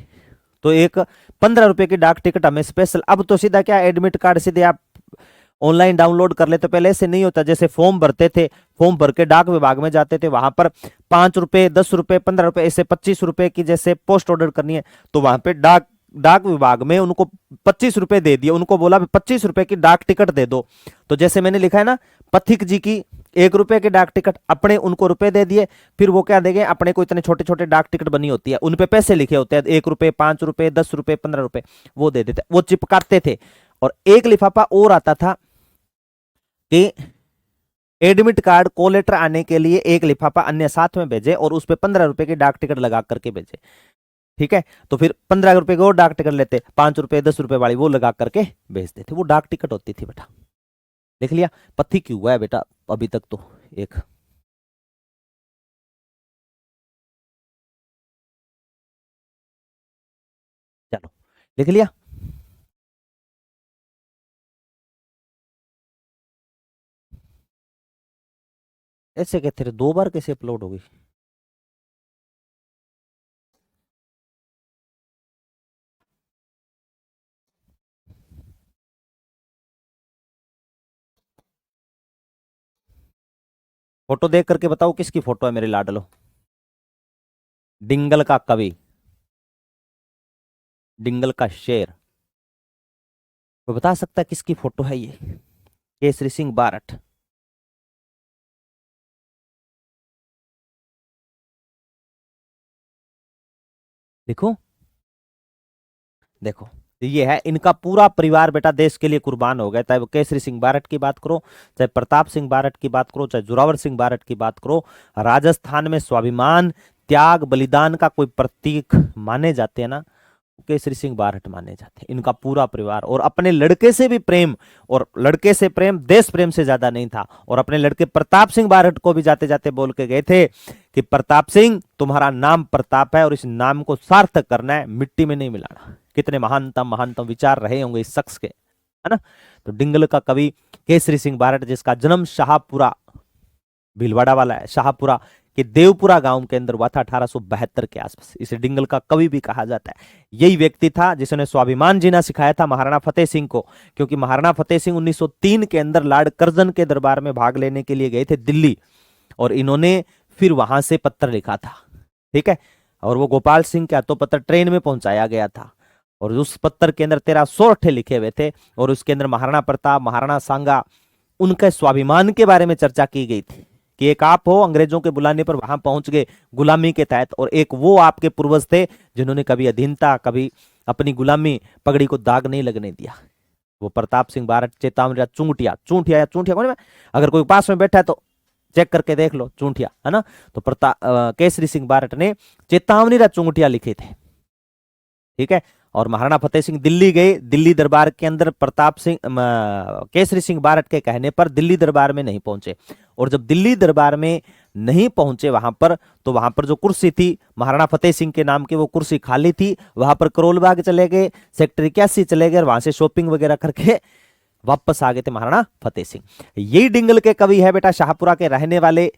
तो एक 15 रुपए की डाक टिकट हमें स्पेशल, अब तो सीधा क्या एडमिट कार्ड सीधे आप ऑनलाइन डाउनलोड कर लेते। पहले ऐसे नहीं होता, जैसे फॉर्म भरते थे, फॉर्म भर के डाक विभाग में जाते थे, वहां पर 5 रुपए, 10 रुपए, 15 रुपए, ऐसे 25 रुपए की जैसे पोस्ट ऑर्डर करनी है, तो वहां पे डाक डाक विभाग में उनको 25 रुपए दे दिए, उनको बोला 25 रुपए की डाक टिकट दे दो। तो जैसे मैंने लिखा है ना, पथिक जी की 1 रुपए की डाक टिकट, अपने उनको रुपए दे दिए, फिर वो क्या देंगे, अपने को इतने छोटे छोटे डाक टिकट बनी होती है, उनपे पैसे लिखे होते हैं, 1 रुपए, 5 रुपए, 10 रुपए, 15 रुपए, वो दे देते, वो चिपकाते थे। और एक लिफाफा और आता था कि एडमिट कार्ड को लेटर आने के लिए एक लिफाफा अन्य साथ में भेजे और उस पर 15 रुपए की डाक टिकट लगा करके भेजे। ठीक है, तो फिर 15 रुपए की और डाक टिकट लेते, 5 रुपए, 10 रुपए वाली वो लगा करके भेज देते, वो डाक टिकट होती थी बेटा। देख लिया, पथी क्यों हुआ है बेटा अभी तक तो एक। चलो लिख लिया। ऐसे कहते रहे, 2 बार कैसे अपलोड हो गई? फोटो देख करके बताओ किसकी फोटो है मेरे लाडलो। डिंगल का कवि, डिंगल का शेर, वो बता सकता है किसकी फोटो है ये? केसरी सिंह बारठ। देखो, देखो, ये है इनका पूरा परिवार बेटा, देश के लिए कुर्बान हो गया। चाहे वो केसरी सिंह बारठ की बात करो, चाहे प्रताप सिंह बारठ की बात करो, चाहे जोरावर सिंह बारठ की बात करो, राजस्थान में स्वाभिमान, त्याग, बलिदान का कोई प्रतीक माने जाते हैं ना, केसरी सिंह बारठ माने जाते हैं। इनका पूरा परिवार, और अपने लड़के से भी प्रेम, और लड़के से प्रेम देश प्रेम से ज्यादा नहीं था। और अपने लड़के प्रताप सिंह बारठ को भी जाते जाते बोल के गए थे कि प्रताप सिंह तुम्हारा नाम प्रताप है और इस नाम को सार्थक करना है, मिट्टी में नहीं मिलाना। कितने महानतम महानतम विचार रहे होंगे इस शख्स के, है ना। तो डिंगल का कवि केसरी सिंह बारठ, जिसका जन्म शाहपुरा, भीलवाड़ा वाला है, शाहपुरा कि देवपुरा गांव के अंदर हुआ था 1872 के आसपास, इसे डिंगल का कवि भी कहा जाता है। यही व्यक्ति था जिसने स्वाभिमान जीना सिखाया था महाराणा फतेह सिंह को, क्योंकि महाराणा फतेह सिंह 1903 के अंदर लॉर्ड कर्जन के दरबार में भाग लेने के लिए गए थे दिल्ली, और इन्होंने फिर वहां से पत्र लिखा था। ठीक है, और वो गोपाल सिंह के हाथों पत्र ट्रेन में पहुंचाया गया था, और उस पत्र के अंदर 1300 लिखे हुए थे, और उसके अंदर महाराणा प्रताप, महाराणा सांगा, उनके स्वाभिमान के बारे में चर्चा की गई थी कि एक आप हो अंग्रेजों के बुलाने पर वहां पहुंच गए गुलामी के तहत, और एक वो आपके पूर्वज थे जिन्होंने कभी अधीनता, कभी अपनी गुलामी पगड़ी को दाग नहीं लगने दिया। वो प्रताप सिंह बारठ, चेतावनी, चूंटिया, चूंटिया या चूंटिया कौन है? अगर कोई पास में बैठा है तो चेक करके देख लो, चूंटिया है ना। तो केसरी सिंह बारठ ने चेतावनी चूंटिया लिखे थे। ठीक है, और महाराणा फतेह सिंह दिल्ली गए, दिल्ली दरबार के अंदर प्रताप सिंह केसरी सिंह बारठ के कहने पर दिल्ली दरबार में नहीं पहुंचे, और जब दिल्ली दरबार में नहीं पहुंचे वहां पर, तो वहां पर जो कुर्सी थी महाराणा फतेह सिंह के नाम की, वो कुर्सी खाली थी, वहां पर करोल बाग चले गए, सेक्टर 81 चले गए, और वहां से शॉपिंग वगैरह करके वापस आ गए थे महाराणा फतेह सिंह। यही डिंगल के कवि है बेटा, शाहपुरा के रहने वाले,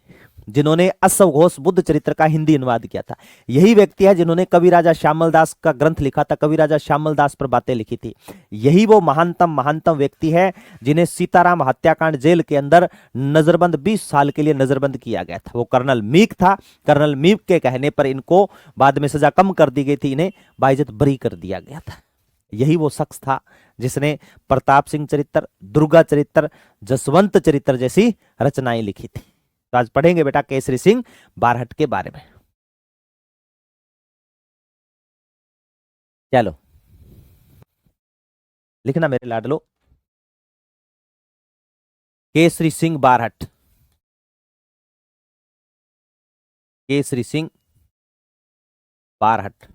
जिन्होंने अश्व घोष बुद्ध चरित्र का हिंदी अनुवाद किया था। यही व्यक्ति है जिन्होंने कवि राजा श्यामल दास का ग्रंथ लिखा था, कवि राजा श्यामल दास पर बातें लिखी थी। यही वो महानतम महानतम व्यक्ति है जिन्हें सीताराम हत्याकांड जेल के अंदर नजरबंद 20 साल के लिए नजरबंद किया गया था। वो कर्नल मीक था। कर्नल मीक के कहने पर इनको बाद में सजा कम कर दी गई थी, इन्हें बाइज्जत बरी कर दिया गया था। यही वो शख्स था जिसने प्रताप सिंह चरित्र, दुर्गा चरित्र, जसवंत चरित्र जैसी रचनाएं लिखी थी। तो आज पढ़ेंगे बेटा केसरी सिंह बारहट के बारे में। चलो लिखना मेरे लाडलो, केसरी सिंह बारहट, केसरी सिंह बारहट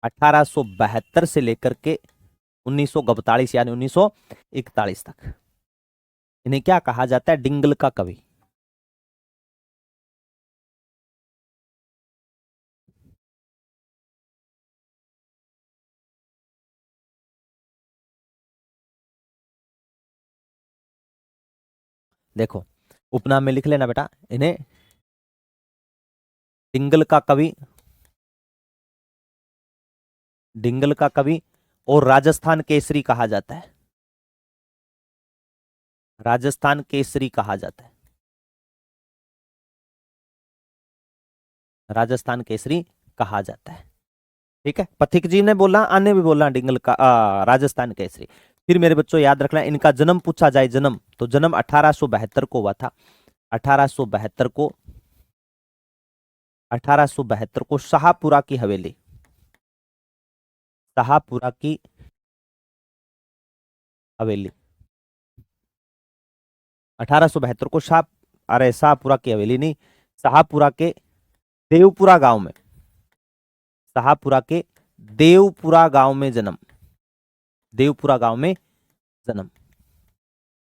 1872 से लेकर के 1942 यानी 1941 तक। इन्हें क्या कहा जाता है? डिंगल का कवि। देखो उपनाम में लिख लेना बेटा इन्हें। डिंगल का कवि, डिंगल का कवि और राजस्थान केसरी कहा जाता है। राजस्थान केसरी कहा जाता है। राजस्थान केसरी कहा जाता है। ठीक है, पथिक जी ने बोला, अन्य भी बोला डिंगल का राजस्थान केसरी। फिर मेरे बच्चों याद रखना, इनका जन्म पूछा जाए, जन्म तो जन्म 1872 को हुआ था। 1872 को, 1872 को शाहपुरा की हवेली, शाहपुरा की हवेली, 1872 को शाह, अरे शाहपुरा की हवेली नहीं, शाहपुरा के देवपुरा गांव में, शाहपुरा के देवपुरा गांव में जन्म, देवपुरा गांव में जन्म।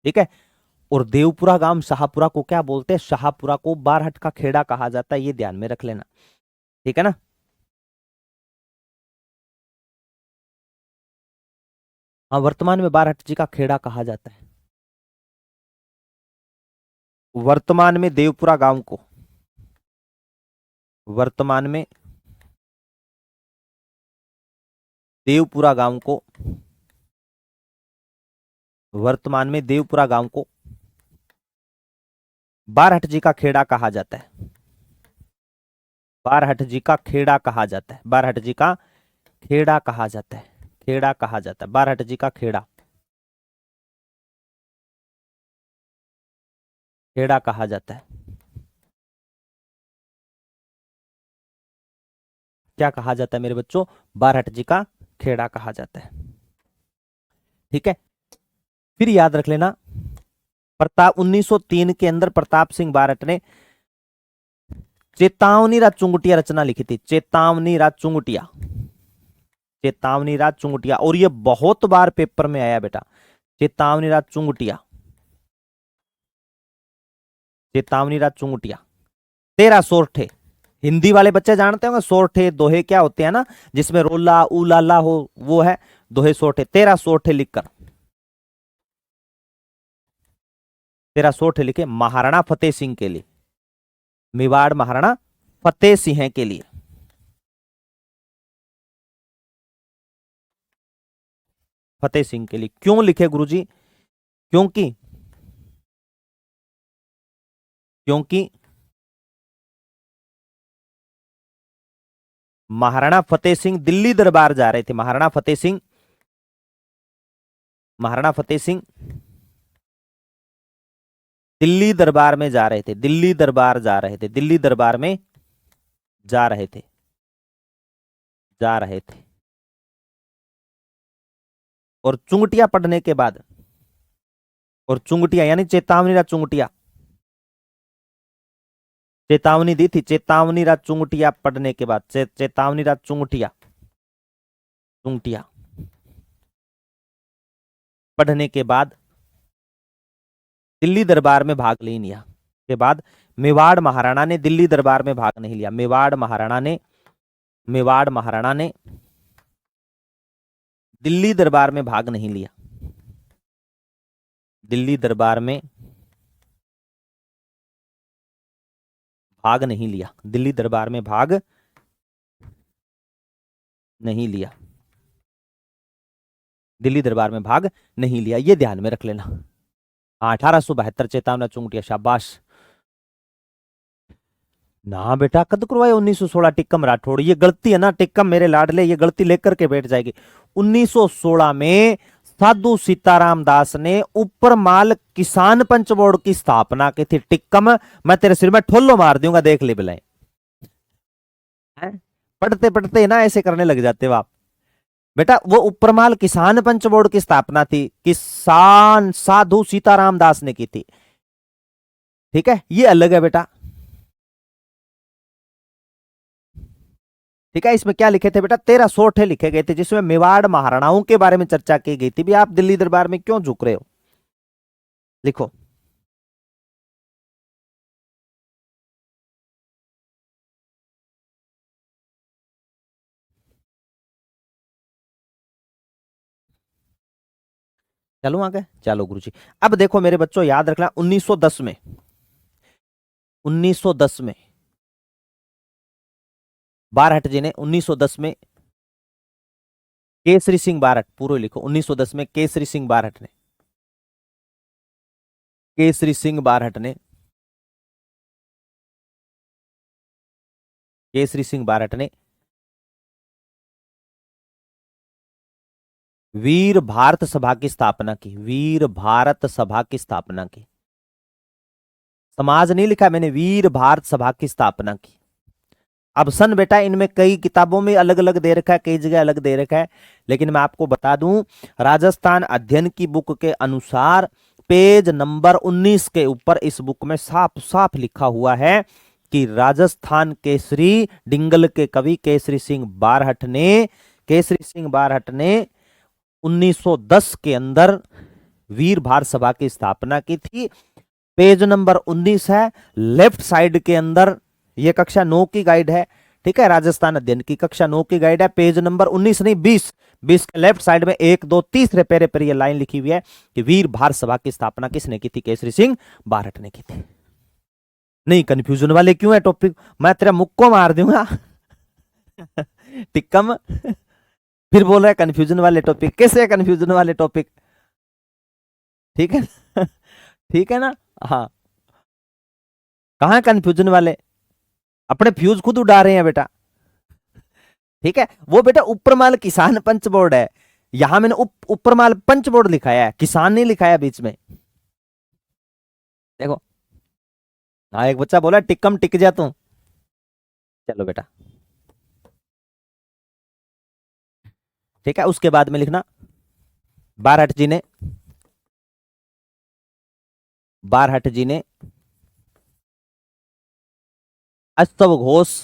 ठीक है, और देवपुरा गांव शाहपुरा को क्या बोलते हैं? शाहपुरा को बारहट का खेड़ा कहा जाता है, ये ध्यान में रख लेना। ठीक है ना। हाँ, वर्तमान में बारहट जी का खेड़ा कहा जाता है। वर्तमान में देवपुरा गांव को, वर्तमान में देवपुरा गांव को, वर्तमान में देवपुरा गांव को बारहट जी का खेड़ा कहा जाता है। बारहट जी का खेड़ा कहा जाता है। बारहट जी का खेड़ा कहा जाता है। खेड़ा कहा जाता है, बारहट जी का खेड़ा, खेड़ा कहा जाता है। क्या कहा जाता है मेरे बच्चों? बारहट जी का खेड़ा कहा जाता है। ठीक है, फिर याद रख लेना, प्रताप 1903 के अंदर प्रताप सिंह बारहट ने चेतावनी राज चुंगटिया रचना लिखी थी। चेतावनी राज चुंगटिया, चेतावनी राज चुंगटिया, और ये बहुत बार पेपर में आया बेटा। चेतावनी राज चुंगटिया, चेतावनी राज चुंगटिया। 13 सोरठे, हिंदी वाले बच्चे जानते होंगे सोरठे दोहे क्या होते हैं ना, जिसमें रोला उलाला हो, वो है दोहे सोरठे। 13 सोरठे लिखकर, 13 सोरठे लिखे महाराणा फतेह सिंह के लिए, मेवाड़ महाराणा फतेह सिंह के लिए। फतेह सिंह के लिए क्यों लिखे गुरुजी? क्योंकि, क्योंकि महाराणा फतेह सिंह दिल्ली दरबार जा रहे थे। महाराणा फतेह सिंह, महाराणा फतेह सिंह दिल्ली दरबार में जा रहे थे। दिल्ली दरबार जा रहे थे, दिल्ली दरबार में जा रहे थे, जा रहे थे। और चुंगटिया पढ़ने के बाद, और चुंगटिया यानी चेतावनी राज चुंगटिया, चेतावनी दी थी। चेतावनी राज चुंगटिया पढ़ने के बाद, चेतावनी राज चुंगटिया, चुंगटिया पढ़ने के बाद दिल्ली दरबार में भाग नहीं लिया। के बाद मेवाड़ महाराणा ने दिल्ली दरबार में भाग नहीं लिया। मेवाड़ महाराणा ने, मेवाड़ महाराणा ने दिल्ली दरबार में भाग नहीं लिया। दिल्ली दरबार में भाग नहीं लिया। दिल्ली दरबार में भाग नहीं लिया। दिल्ली दरबार में भाग नहीं लिया, ये ध्यान में रख लेना। हाँ, 1872 चेतावना चुंगटिया, शाबाश। ना बेटा, कद करवाए 1916 टिक्कम राठौड़, ये गलती है ना टिक्कम मेरे लाडले, ये गलती लेकर के बैठ जाएगी। 1916 में साधु सीताराम दास ने उपरमाल किसान पंच बोर्ड की स्थापना की थी। टिक्कम, मैं तेरे सिर में ठोलो मार दूंगा, देख ले बिलाई। पढ़ते पढ़ते ना ऐसे करने लग जाते हो आप बेटा। वो उपरमाल किसान पंच बोर्ड की स्थापना थी, किसान साधु सीताराम दास ने की थी। ठीक है, ये अलग है बेटा। ठीक है, इसमें क्या लिखे थे बेटा? 13 सोठे लिखे गए थे, जिसमें मेवाड़ महाराणाओं के बारे में चर्चा की गई थी। भी आप दिल्ली दरबार में क्यों झुक रहे हो? लिखो। चलो आगे, चलो गुरुजी। अब देखो मेरे बच्चों, याद रखना 1910 में, 1910 में बारहट जी ने, 1910 में केसरी सिंह बारहट, पूरे लिखो 1910 में केसरी सिंह बारहट ने, केसरी सिंह बारहट ने, केसरी सिंह बारहट ने वीर भारत सभा की स्थापना की, वीर भारत सभा की स्थापना की। समाज नहीं लिखा मैंने, वीर भारत सभा की स्थापना की। अब सन बेटा इनमें कई किताबों में अलग अलग दे रखा है, कई जगह अलग दे रखा है, लेकिन मैं आपको बता दूं, राजस्थान अध्ययन की बुक के अनुसार पेज नंबर 19 के ऊपर इस बुक में साफ साफ लिखा हुआ है कि राजस्थान केसरी डिंगल के कवि केसरी सिंह बारहट ने, केसरी सिंह बारहट ने 1910 के अंदर वीर भारत सभा की स्थापना की थी। पेज नंबर 19 है, लेफ्ट साइड के अंदर, यह कक्षा 9 की गाइड है, ठीक है, राजस्थान अध्ययन की कक्षा 9 की गाइड है, पेज नंबर 19 नहीं 20, 20 के लेफ्ट साइड में 1 2 तीसरे पैरे पर यह लाइन लिखी हुई है कि वीर भारत सभा की स्थापना किसने की थी? केसरी सिंह बारहट ने की थी। नहीं कंफ्यूजन वाले क्यों है टॉपिक, मैं तेरा मुक्को मार दूंगा टिक्कम फिर बोल रहा है कंफ्यूजन वाले टॉपिक, कैसे है कंफ्यूजन वाले टॉपिक? ठीक है ठीक है ना, हाँ, कहां कंफ्यूजन वाले, अपने फ्यूज खुद उड़ा रहे हैं बेटा। ठीक है, वो बेटा उपरमाल किसान पंच बोर्ड है, यहां मैंने उपरमाल पंच बोर्ड लिखाया है, किसान नहीं लिखाया बीच में। देखो, हाँ एक बच्चा बोला टिक्कम टिक जा तू, चलो बेटा, ठीक है, उसके बाद में लिखना बारहट जी ने, बारहट जी ने अस्तव घोष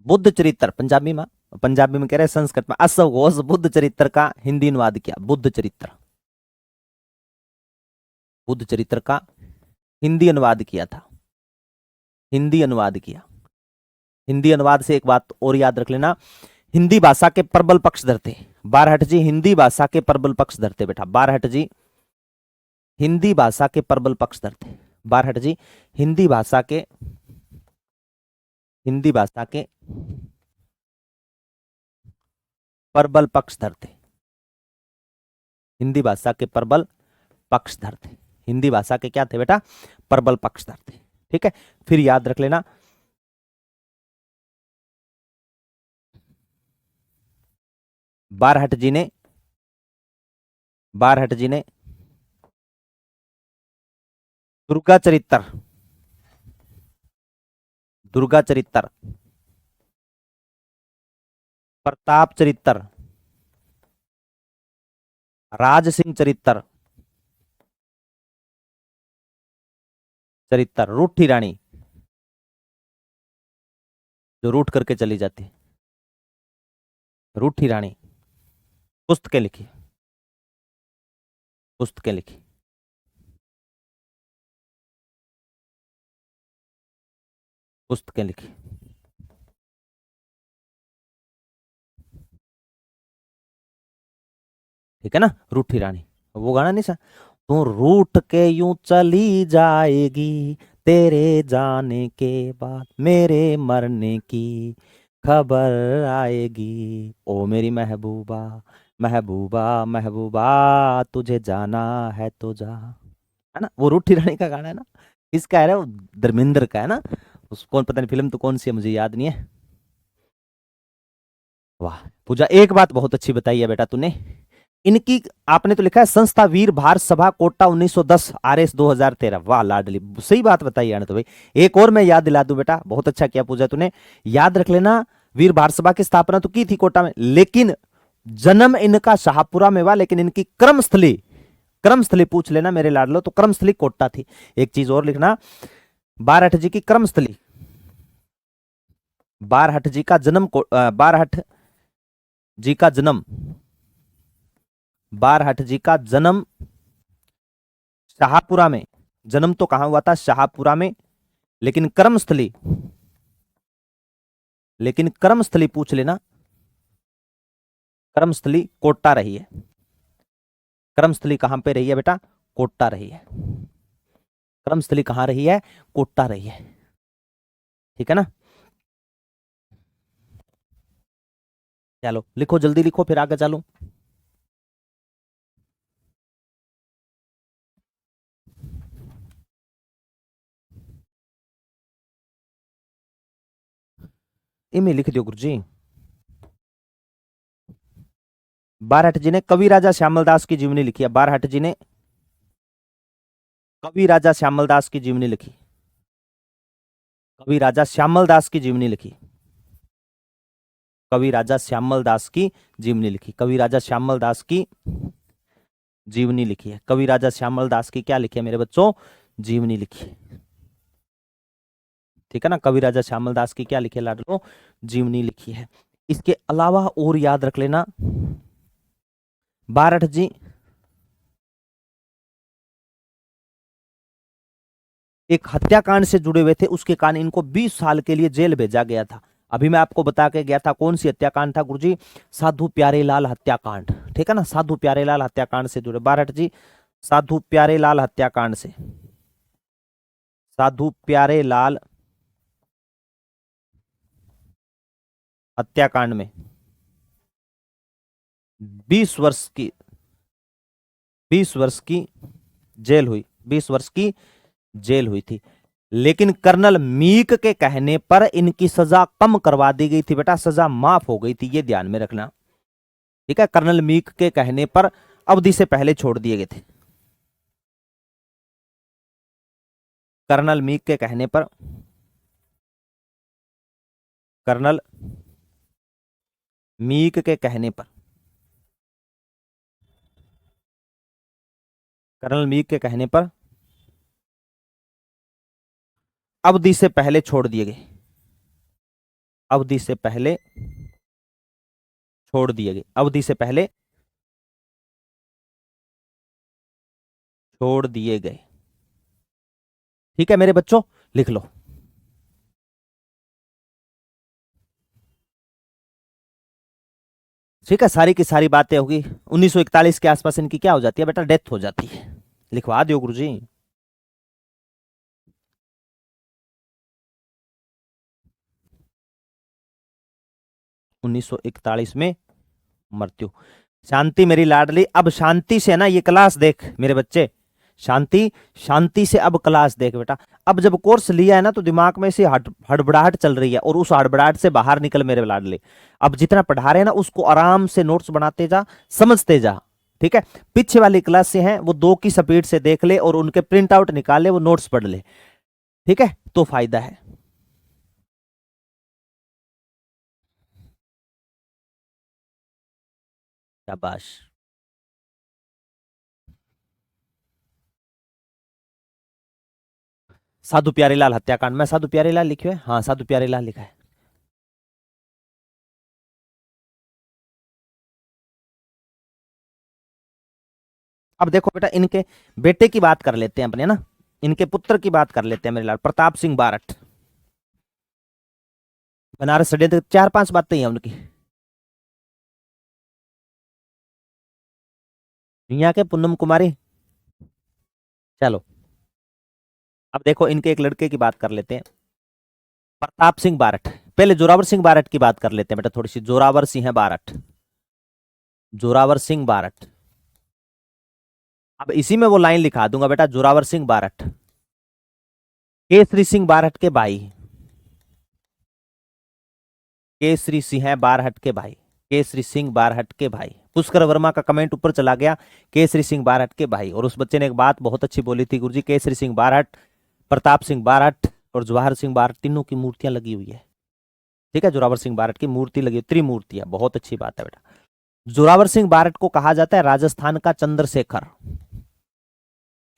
बुद्ध चरित्र, पंजाबी में कह रहे हैं, संस्कृत में अस्तव घोष बुद्ध चरित्र का हिंदी अनुवाद किया, बुद्ध चरित्र, बुद्ध चरित्र का हिंदी अनुवाद किया था, हिंदी अनुवाद किया। हिंदी अनुवाद से एक बात और याद रख लेना, हिंदी भाषा के प्रबल पक्षधर थे बारहट जी, हिंदी भाषा के प्रबल पक्षधर थे बेटा बारहट जी, हिंदी भाषा के प्रबल पक्षधर थे बारहट जी, हिंदी भाषा के, हिंदी भाषा के प्रबल पक्षधर थे, हिंदी भाषा के प्रबल पक्षधर थे, हिंदी भाषा के क्या थे बेटा? प्रबल पक्षधर थे। ठीक है, फिर याद रख लेना, बारहट जी ने, बारहट जी ने दुर्गा चरित्र, दुर्गा चरित्र, प्रताप चरित्र, राज सिंह चरित्र, चरित्र रूठी रानी जो रूठ करके चली जाती है, रूठी रानी, पुस्तकें लिखी, पुस्तकें लिखी, पुस्तकें लिखी। ठीक है ना, रूठी रानी, वो गाना नहीं सा, तू रूठ के यूं चली जाएगी, तेरे जाने के बाद मेरे मरने की खबर आएगी, ओ मेरी महबूबा, महबूबा महबूबा तुझे जाना है तो जा, है ना, वो रूठी रानी का गाना है ना, किसका है वो? धर्मेंद्र का है ना, उसको पता नहीं फिल्म तो कौन सी है मुझे याद नहीं है। वाह पूजा, एक बात बहुत अच्छी बताई है बेटा तूने, इनकी आपने तो लिखा है संस्था वीर भारत सभा कोटा 1910 आरएस 2013, वाह लाडली, सही बात बताई यार तो भाई। एक और मैं याद दिला दूं बेटा, बहुत अच्छा किया पूजा तूने, याद रख लेना, वीर भारत सभा की स्थापना तो की थी कोटा में, लेकिन जन्म इनका शाहपुरा में हुआ, लेकिन इनकी क्रमस्थली, क्रमस्थली पूछ लेना मेरे लाडलो, तो क्रमस्थली कोटा थी। एक चीज और लिखना, बारहट जी की क्रमस्थली, बारहट जी का जन्म, बारहट जी का जन्म, बारहट जी का जन्म शाहपुरा में, जन्म तो कहां हुआ था? शाहपुरा में, लेकिन कर्मस्थली, लेकिन कर्मस्थली पूछ लेना, कर्मस्थली कोटा रही है, कर्मस्थली कहां पे रही है बेटा? कोटा रही है। कर्मस्थली कहां रही है? कोटा रही है। ठीक है ना? चलो लिखो, जल्दी लिखो, फिर आगे चलो। इमे लिख दियो गुरुजी। बारहट जी ने कवि राजा श्यामलदास की जीवनी लिखी है। बारहट जी ने कवि राजा श्यामलदास की जीवनी लिखी। कवि राजा श्यामलदास की जीवनी लिखी। कवि राजा श्यामलदास की जीवनी लिखी। कवि राजा श्यामलदास की जीवनी लिखी है। कवि राजा श्यामलदास की क्या लिखी है मेरे बच्चों? जीवनी लिखी है। ठीक है ना? कवि राजा श्यामलदास की क्या लिखी है लाडलो? जीवनी लिखी है। इसके अलावा और याद रख लेना, बारठ जी एक हत्याकांड से जुड़े हुए थे, उसके कारण इनको 20 साल के लिए जेल भेजा गया था। अभी मैं आपको बता के गया था कौन सी हत्याकांड था गुरुजी? साधु प्यारेलाल हत्याकांड। ठीक है ना? साधु प्यारेलाल हत्याकांड से जुड़े बारठ जी, साधु प्यारेलाल हत्याकांड से, साधु प्यारेलाल हत्याकांड में 20 वर्ष की 20 वर्ष की जेल हुई। 20 वर्ष की जेल हुई थी। लेकिन कर्नल मीक के कहने पर इनकी सजा कम करवा दी गई थी बेटा, सजा माफ हो गई थी, ये ध्यान में रखना। ठीक है? कर्नल मीक के कहने पर अवधि से पहले छोड़ दिए गए थे। कर्नल मीक के कहने पर, कर्नल मीक के कहने पर, कर्नल मीक के कहने पर अवधि से पहले छोड़ दिए गए। अवधि से पहले छोड़ दिए गए। अवधि से पहले छोड़ दिए गए। ठीक है मेरे बच्चों, लिख लो। ठीक है, सारी की सारी बातें होगी। 1941 के आसपास इनकी क्या हो जाती है बेटा? डेथ हो जाती है। लिखवा दियो गुरुजी। 1941 में मृत्यु। शांति मेरी लाडली, अब शांति से ना ये क्लास देख मेरे बच्चे। शांति, शांति से अब क्लास देख बेटा। अब जब कोर्स लिया है ना तो दिमाग में से हड़बड़ाहट चल रही है, और उस हड़बड़ाहट से बाहर निकल मेरे लाडले। अब जितना पढ़ा रहे हैं ना उसको आराम से नोट्स बनाते जा, समझते जा। ठीक है? पीछे वाली क्लास से हैं वो 2 की स्पीड से देख ले और उनके प्रिंट आउट निकाल ले, वो नोट्स पढ़ ले। ठीक है? तो फायदा है। शाबाश। साधु प्यारेलाल हत्याकांड में साधु प्यारेलाल लिखे है। हाँ, साधु प्यारेलाल लिखा है। अब देखो बेटा, इनके बेटे की बात कर लेते हैं अपने ना, इनके पुत्र की बात कर लेते हैं मेरे लाल, प्रताप सिंह बारठ। बनारस षड्यंत्र 4-5 बातें हैं उनकी। यहाँ के पूनम कुमारी। चलो अब देखो, इनके एक लड़के की बात कर लेते हैं, प्रताप सिंह बारठ। पहले जोरावर सिंह बारठ की बात कर लेते हैं बेटा थोड़ी सी। जोरावर सिंह बारठ, जोरावर सिंह बारठ। अब इसी में वो लाइन लिखा दूंगा बेटा, जोरावर सिंह बारठ केसरी सिंह बारठ के भाई। केसरी सिंह बारहट के भाई, केसरी सिंह बारहट के भाई। पुष्कर वर्मा का कमेंट ऊपर चला गया, केसरी सिंह बारहट के भाई। और उस बच्चे ने एक बात बहुत अच्छी बोली थी गुरुजी, केसरी सिंह बारहट, प्रताप सिंह बारहट और जवाहर सिंह बारहट तीनों की मूर्तियां लगी हुई है। ठीक है? जोरावर सिंह बारहट की मूर्ति लगी, त्रिमूर्ति है। बहुत अच्छी बात है बेटा। जोरावर सिंह बारहट को कहा जाता है राजस्थान का चंद्रशेखर।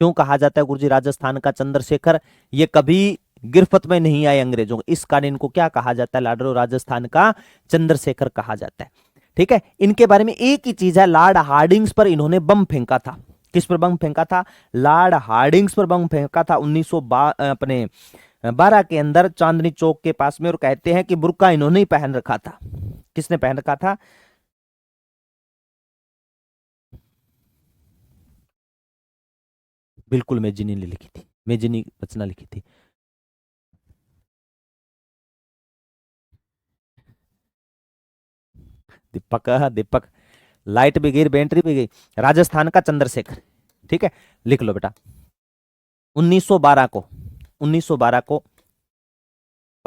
क्यों कहा जाता है गुरुजी राजस्थान का चंद्रशेखर? ये कभी गिरफ्त में नहीं आए अंग्रेजों, इस कारण इनको क्या कहा जाता है लाडलो? राजस्थान का चंद्रशेखर कहा जाता है। ठीक है? इनके बारे में एक ही चीज है, लॉर्ड हार्डिंग्स पर इन्होंने बम फेंका था। किस पर बम फेंका था? लॉर्ड हार्डिंग्स पर बम फेंका था 1912 के अंदर, चांदनी चौक के पास में। और कहते हैं कि बुर्का इन्होंने ही पहन रखा था। किसने पहन रखा था? बिल्कुल मेजिनी ने लिखी थी, मेजिनी रचना लिखी थी। दीपक, दीपक, लाइट भी गई, बैटरी भी गई। राजस्थान का चंद्रशेखर। ठीक है, लिख लो बेटा। 1912 को, 1912 को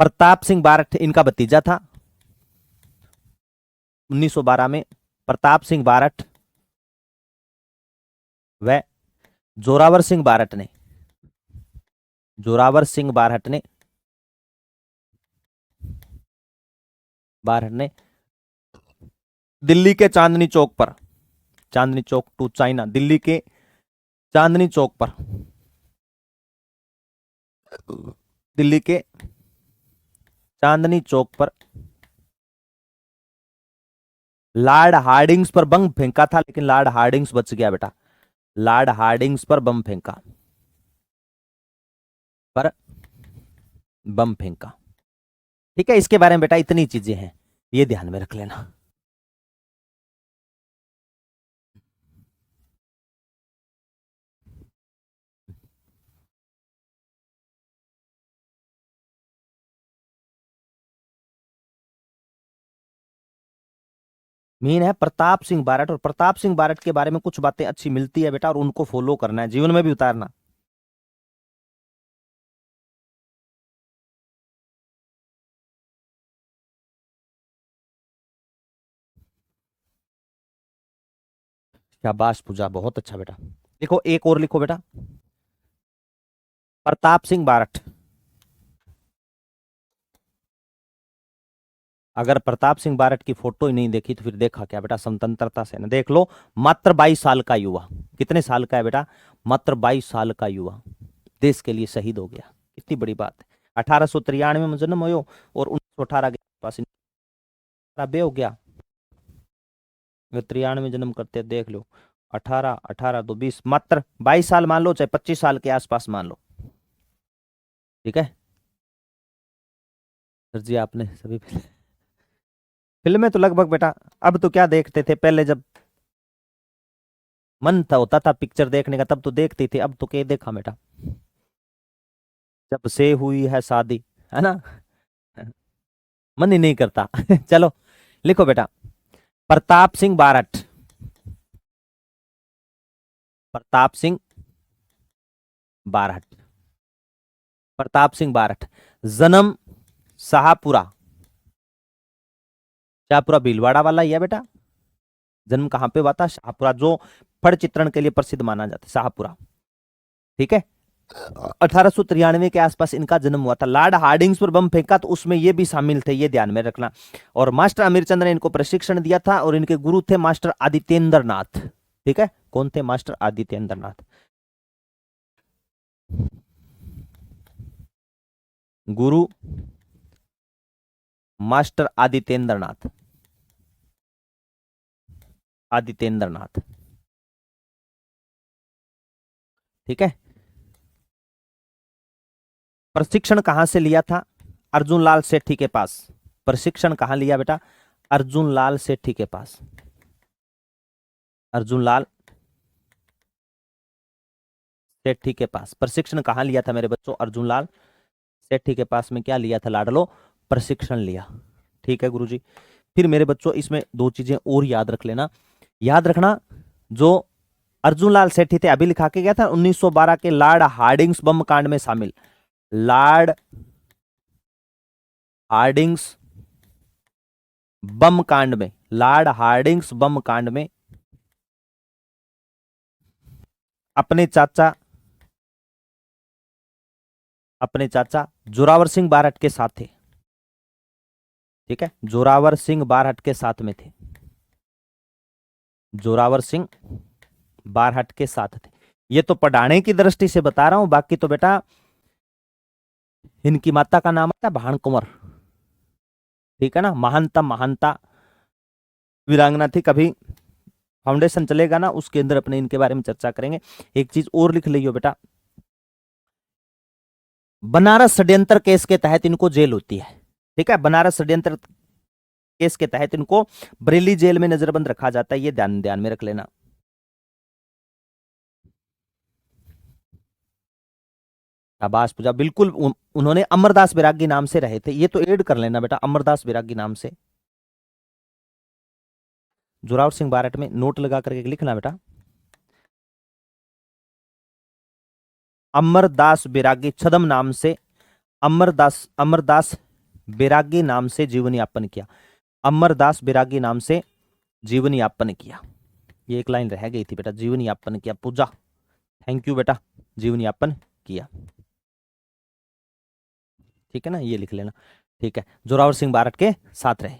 प्रताप सिंह बारठ इनका भतीजा था। 1912 में प्रताप सिंह बारठ व जोरावर सिंह बारठ ने, जोरावर सिंह बारठ ने, बारठ ने दिल्ली के चांदनी चौक पर, चांदनी चौक टू चाइना, दिल्ली के चांदनी चौक पर, दिल्ली के चांदनी चौक पर लॉर्ड हार्डिंग्स पर बम फेंका था, लेकिन लॉर्ड हार्डिंग्स बच गया बेटा। लॉर्ड हार्डिंग्स पर बम फेंका, पर बम फेंका। ठीक है, इसके बारे में बेटा इतनी चीजें हैं, ये ध्यान में रख लेना। मेन है प्रताप सिंह बारठ, और प्रताप सिंह बारठ के बारे में कुछ बातें अच्छी मिलती है बेटा, और उनको फॉलो करना है, जीवन में भी उतारना। शाबाश पूजा, बहुत अच्छा बेटा। लिखो, एक और लिखो बेटा, प्रताप सिंह बारठ। अगर प्रताप सिंह बारठ की फोटो ही नहीं देखी तो फिर देखा क्या बेटा, स्वतंत्रता सेना देख लो। मात्र 22 साल का युवा, कितने साल का है बेटा, मात्र 22 साल का युवा देश के लिए शहीद हो गया, कितनी बड़ी बात है। 1893 में जन्म हो और 1918 के पास बे हो गया। अगर 93 में जन्म करते देख लो, 18 18 तो 20, मात्र 22 साल मान लो, चाहे 25 साल के आसपास मान लो। ठीक है सर जी, आपने सभी फिल्में तो लगभग बेटा, अब तो क्या देखते थे, पहले जब मन था होता था पिक्चर देखने का तब तो देखती थी, अब तो क्या देखा बेटा, जब से हुई है शादी, है ना, मन ही नहीं करता। चलो लिखो बेटा, प्रताप सिंह बारठ, प्रताप सिंह बारठ, प्रताप सिंह बारठ, जन्म शाहपुरा, शाहपुरा भीलवाड़ा वाला ही है बेटा। जन्म कहां पे हुआ था, शाहपुरा, जो फड़ चित्रण के लिए प्रसिद्ध माना जाता है, शाहपुरा। ठीक है, 1893 के आसपास इनका जन्म हुआ था। लॉर्ड हार्डिंग्स पर बम फेंका तो उसमें ये भी शामिल थे, ये ध्यान में रखना। और मास्टर अमीरचंद ने इनको प्रशिक्षण दिया था, और इनके गुरु थे मास्टर आदित्येंद्र नाथ। ठीक है, कौन थे, मास्टर आदित्येंद्र नाथ। गुरु मास्टर आदित्येंद्र नाथ, आदित्येंद्र नाथ। ठीक है, प्रशिक्षण कहां से लिया था, अर्जुन लाल सेठी के पास। प्रशिक्षण कहां लिया बेटा, अर्जुन लाल सेठी के पास। अर्जुन लाल सेठी के पास प्रशिक्षण कहां लिया था मेरे बच्चों, अर्जुन लाल सेठी के पास में क्या लिया था लाडलो, प्रशिक्षण लिया। ठीक है गुरुजी। फिर मेरे बच्चों इसमें दो चीजें और याद रख लेना, याद रखना, जो अर्जुन लाल सेठी थे अभी लिखा के गया था, 1912 के लॉर्ड हार्डिंग्स बम कांड में शामिल, लॉर्ड हार्डिंग्स बम कांड में, लॉर्ड हार्डिंग्स बम कांड में अपने चाचा, अपने चाचा जोरावर सिंह बारठ के साथ थे। ठीक है, जोरावर सिंह बारहट के साथ में थे, जोरावर सिंह बारहट के साथ थे। ये तो पढ़ाने की दृष्टि से बता रहा हूं, बाकी तो बेटा इनकी माता का नाम था भान कुंवर। ठीक है ना, महानता, महानता वीरांगना थी। कभी फाउंडेशन चलेगा ना, उसके अंदर अपने इनके बारे में चर्चा करेंगे। एक चीज और लिख लियो बेटा, बनारस षड्यंत्र केस के तहत इनको जेल होती है। ठीक है, बनारस षड्यंत्र केस के तहत इनको बरेली जेल में नजरबंद रखा जाता है, ये ध्यान ध्यान में रख लेना। शाबाश पूजा, बिल्कुल उन्होंने अमरदास बैरागी नाम से रहे थे, ये तो ऐड कर लेना बेटा, अमरदास बैरागी नाम से। जोरावर सिंह बारट में नोट लगा करके लिखना बेटा, अमरदास बैरागी छदम नाम से, अमरदास अमरदास बैरागी नाम से जीवन यापन किया, अमरदास बैरागी नाम से जीवन यापन किया। ये एक लाइन रह गई थी बेटा, जीवन यापन किया। पूजा थैंक यू बेटा, जीवन यापन किया, ठीक है ना, ये लिख लेना। ठीक है, जोरावर सिंह बारट के साथ रहे,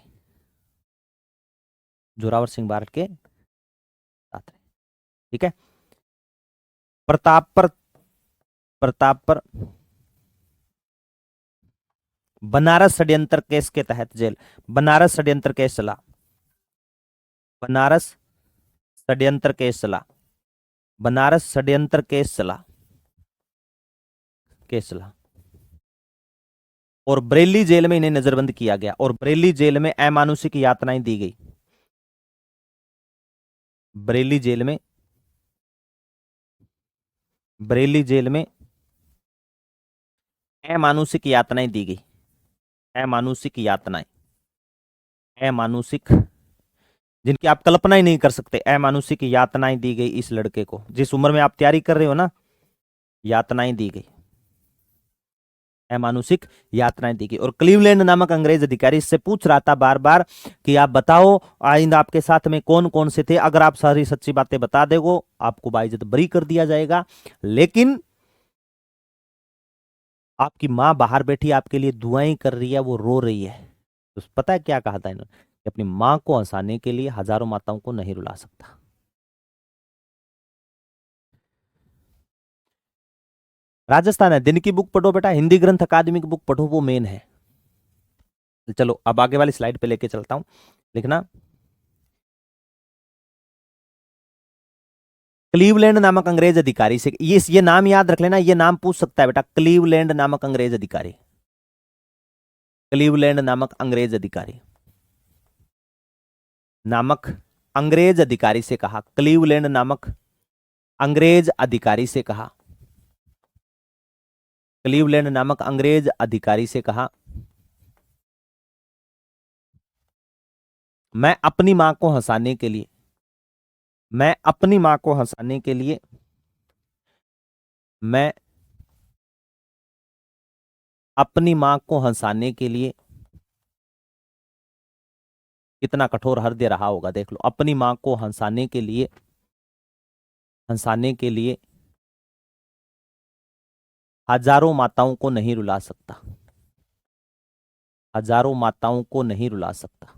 जोरावर सिंह बारट के साथ रहे, ठीक है। प्रताप पर, प्रताप पर बनारस षड्यंत्र केस के तहत जेल, बनारस षड्यंत्र केस चला, बनारस षड्यंत्र केस चला, बनारस षड्यंत्र केस चला, केस चला, और बरेली जेल में इन्हें नजरबंद किया गया, और बरेली जेल में अमानुषिक यातनाएं दी गई, बरेली जेल में, बरेली जेल में अमानुषिक यातनाएं दी गई, अमानुषिक यातनाएं, अमानुषिक, जिनकी आप कल्पना ही नहीं कर सकते, अमानुषिक यातनाएं दी गई इस लड़के को, जिस उम्र में आप तैयारी कर रहे हो ना, यातनाएं दी गई, अमानुषिक यातनाएं दी गई। और क्लीवलैंड नामक अंग्रेज अधिकारी इससे पूछ रहा था बार बार कि आप बताओ आइंदा आपके साथ में कौन कौन से थे, अगर आप सारी सच्ची बातें बता दोगे आपको बाइज्जत बरी कर दिया जाएगा, लेकिन आपकी माँ बाहर बैठी आपके लिए दुआएं कर रही है, वो रो रही है। तो पता है क्या कहा था इन्होंने, कि अपनी माँ को हंसाने के लिए हजारों माताओं को नहीं रुला सकता। राजस्थान है, दिन की बुक पढ़ो बेटा, हिंदी ग्रंथ अकादमी की बुक पढ़ो, वो मेन है। चलो अब आगे वाली स्लाइड पे लेके चलता हूं, लिखना क्लीवलैंड नामक अंग्रेज अधिकारी से, ये नाम याद रख लेना, ये नाम पूछ सकता है बेटा, क्लीवलैंड नामक अंग्रेज अधिकारी, क्लीवलैंड नामक अंग्रेज अधिकारी, नामक अंग्रेज अधिकारी से कहा, क्लीवलैंड नामक अंग्रेज अधिकारी से कहा, क्लीवलैंड नामक अंग्रेज अधिकारी से कहा, मैं अपनी मां को हंसाने के लिए, मैं अपनी मां को हंसाने के लिए, मैं अपनी मां को हंसाने के लिए, कितना कठोर हृदय रहा होगा देख लो, अपनी मां को हंसाने के लिए, हंसाने के लिए हजारों माताओं को नहीं रुला सकता, हजारों माताओं को नहीं रुला सकता,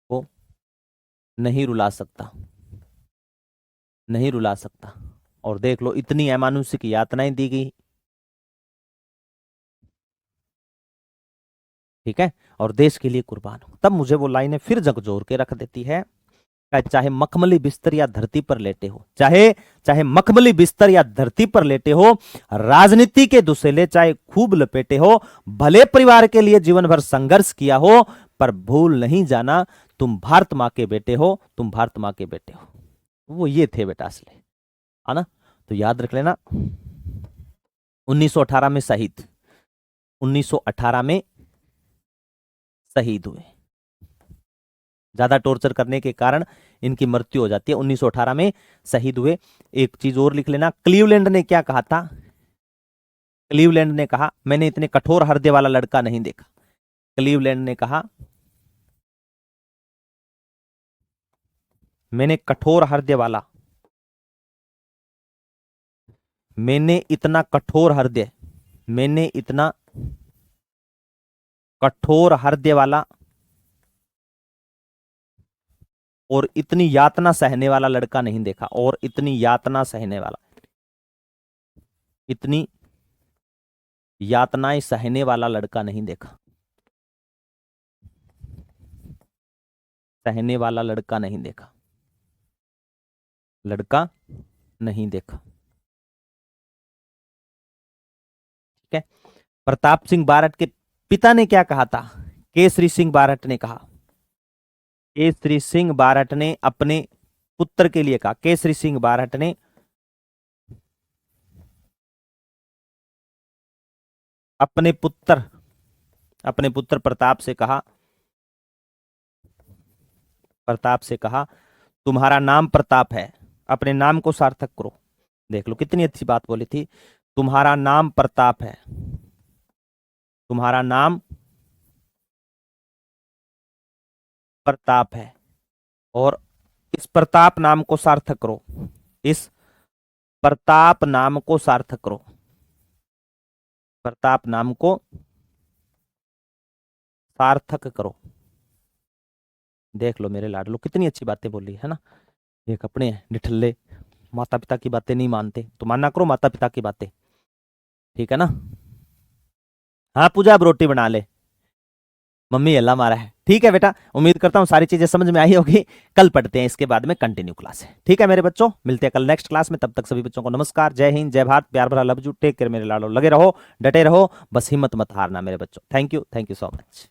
वो नहीं रुला सकता, नहीं रुला सकता। और देख लो इतनी अमानुषिक यातनाएं दी गई, ठीक है, और देश के लिए कुर्बान हो। तब मुझे वो लाइनें फिर झकझोर के रख देती है, चाहे मखमली बिस्तर या धरती पर लेटे हो, चाहे चाहे मखमली बिस्तर या धरती पर लेटे हो, राजनीति के दुसेले चाहे खूब लपेटे हो, भले परिवार के लिए जीवन भर संघर्ष किया हो, पर भूल नहीं जाना तुम भारत मां के बेटे हो, तुम भारत मां के बेटे हो। वो ये थे बेटा असली, है ना, तो याद रख लेना। 1918 में शहीद, 1918 में शहीद हुए, ज्यादा टॉर्चर करने के कारण इनकी मृत्यु हो जाती है, 1918 में शहीद हुए। एक चीज और लिख लेना, क्लीवलैंड ने क्या कहा था, क्लीवलैंड ने कहा मैंने इतने कठोर हृदय वाला लड़का नहीं देखा, क्लीवलैंड ने कहा मैंने कठोर हृदय वाला, मैंने इतना कठोर हृदय, मैंने इतना कठोर हृदय वाला और इतनी यातना सहने वाला लड़का नहीं देखा, और इतनी यातना सहने वाला, इतनी यातनाएं सहने वाला लड़का नहीं देखा, सहने वाला लड़का नहीं देखा, लड़का नहीं देखा, ठीक है। प्रताप सिंह बारट के पिता ने क्या कहा था, केसरी सिंह बारट ने कहा, केसरी सिंह बारट ने अपने पुत्र के लिए कहा, केसरी सिंह बारट ने अपने पुत्र प्रताप से कहा तुम्हारा नाम प्रताप है, अपने नाम को सार्थक करो। देख लो कितनी अच्छी बात बोली थी, तुम्हारा नाम प्रताप है, तुम्हारा नाम प्रताप है, और इस प्रताप नाम को सार्थक करो, इस प्रताप नाम को सार्थक करो, प्रताप नाम को सार्थक करो। देख लो मेरे लाडलो कितनी अच्छी बातें बोली है ना। एक अपने निठल्ले माता पिता की बातें नहीं मानते, तो मानना करो माता पिता की बातें, ठीक है ना। हाँ पूजा अब रोटी बना ले, मम्मी अल्लाह मारा है। ठीक है बेटा, उम्मीद करता हूँ सारी चीजें समझ में आई होगी। कल पढ़ते हैं इसके बाद में कंटिन्यू क्लास है, ठीक है मेरे बच्चों। मिलते हैं कल नेक्स्ट क्लास में, तब तक सभी बच्चों को नमस्कार, जय हिंद, जय भारत, प्यार भरा लव यू, टेक केयर मेरे लाडो, लगे रहो, डटे रहो, बस हिम्मत मत हारना मेरे बच्चों। Thank you so much.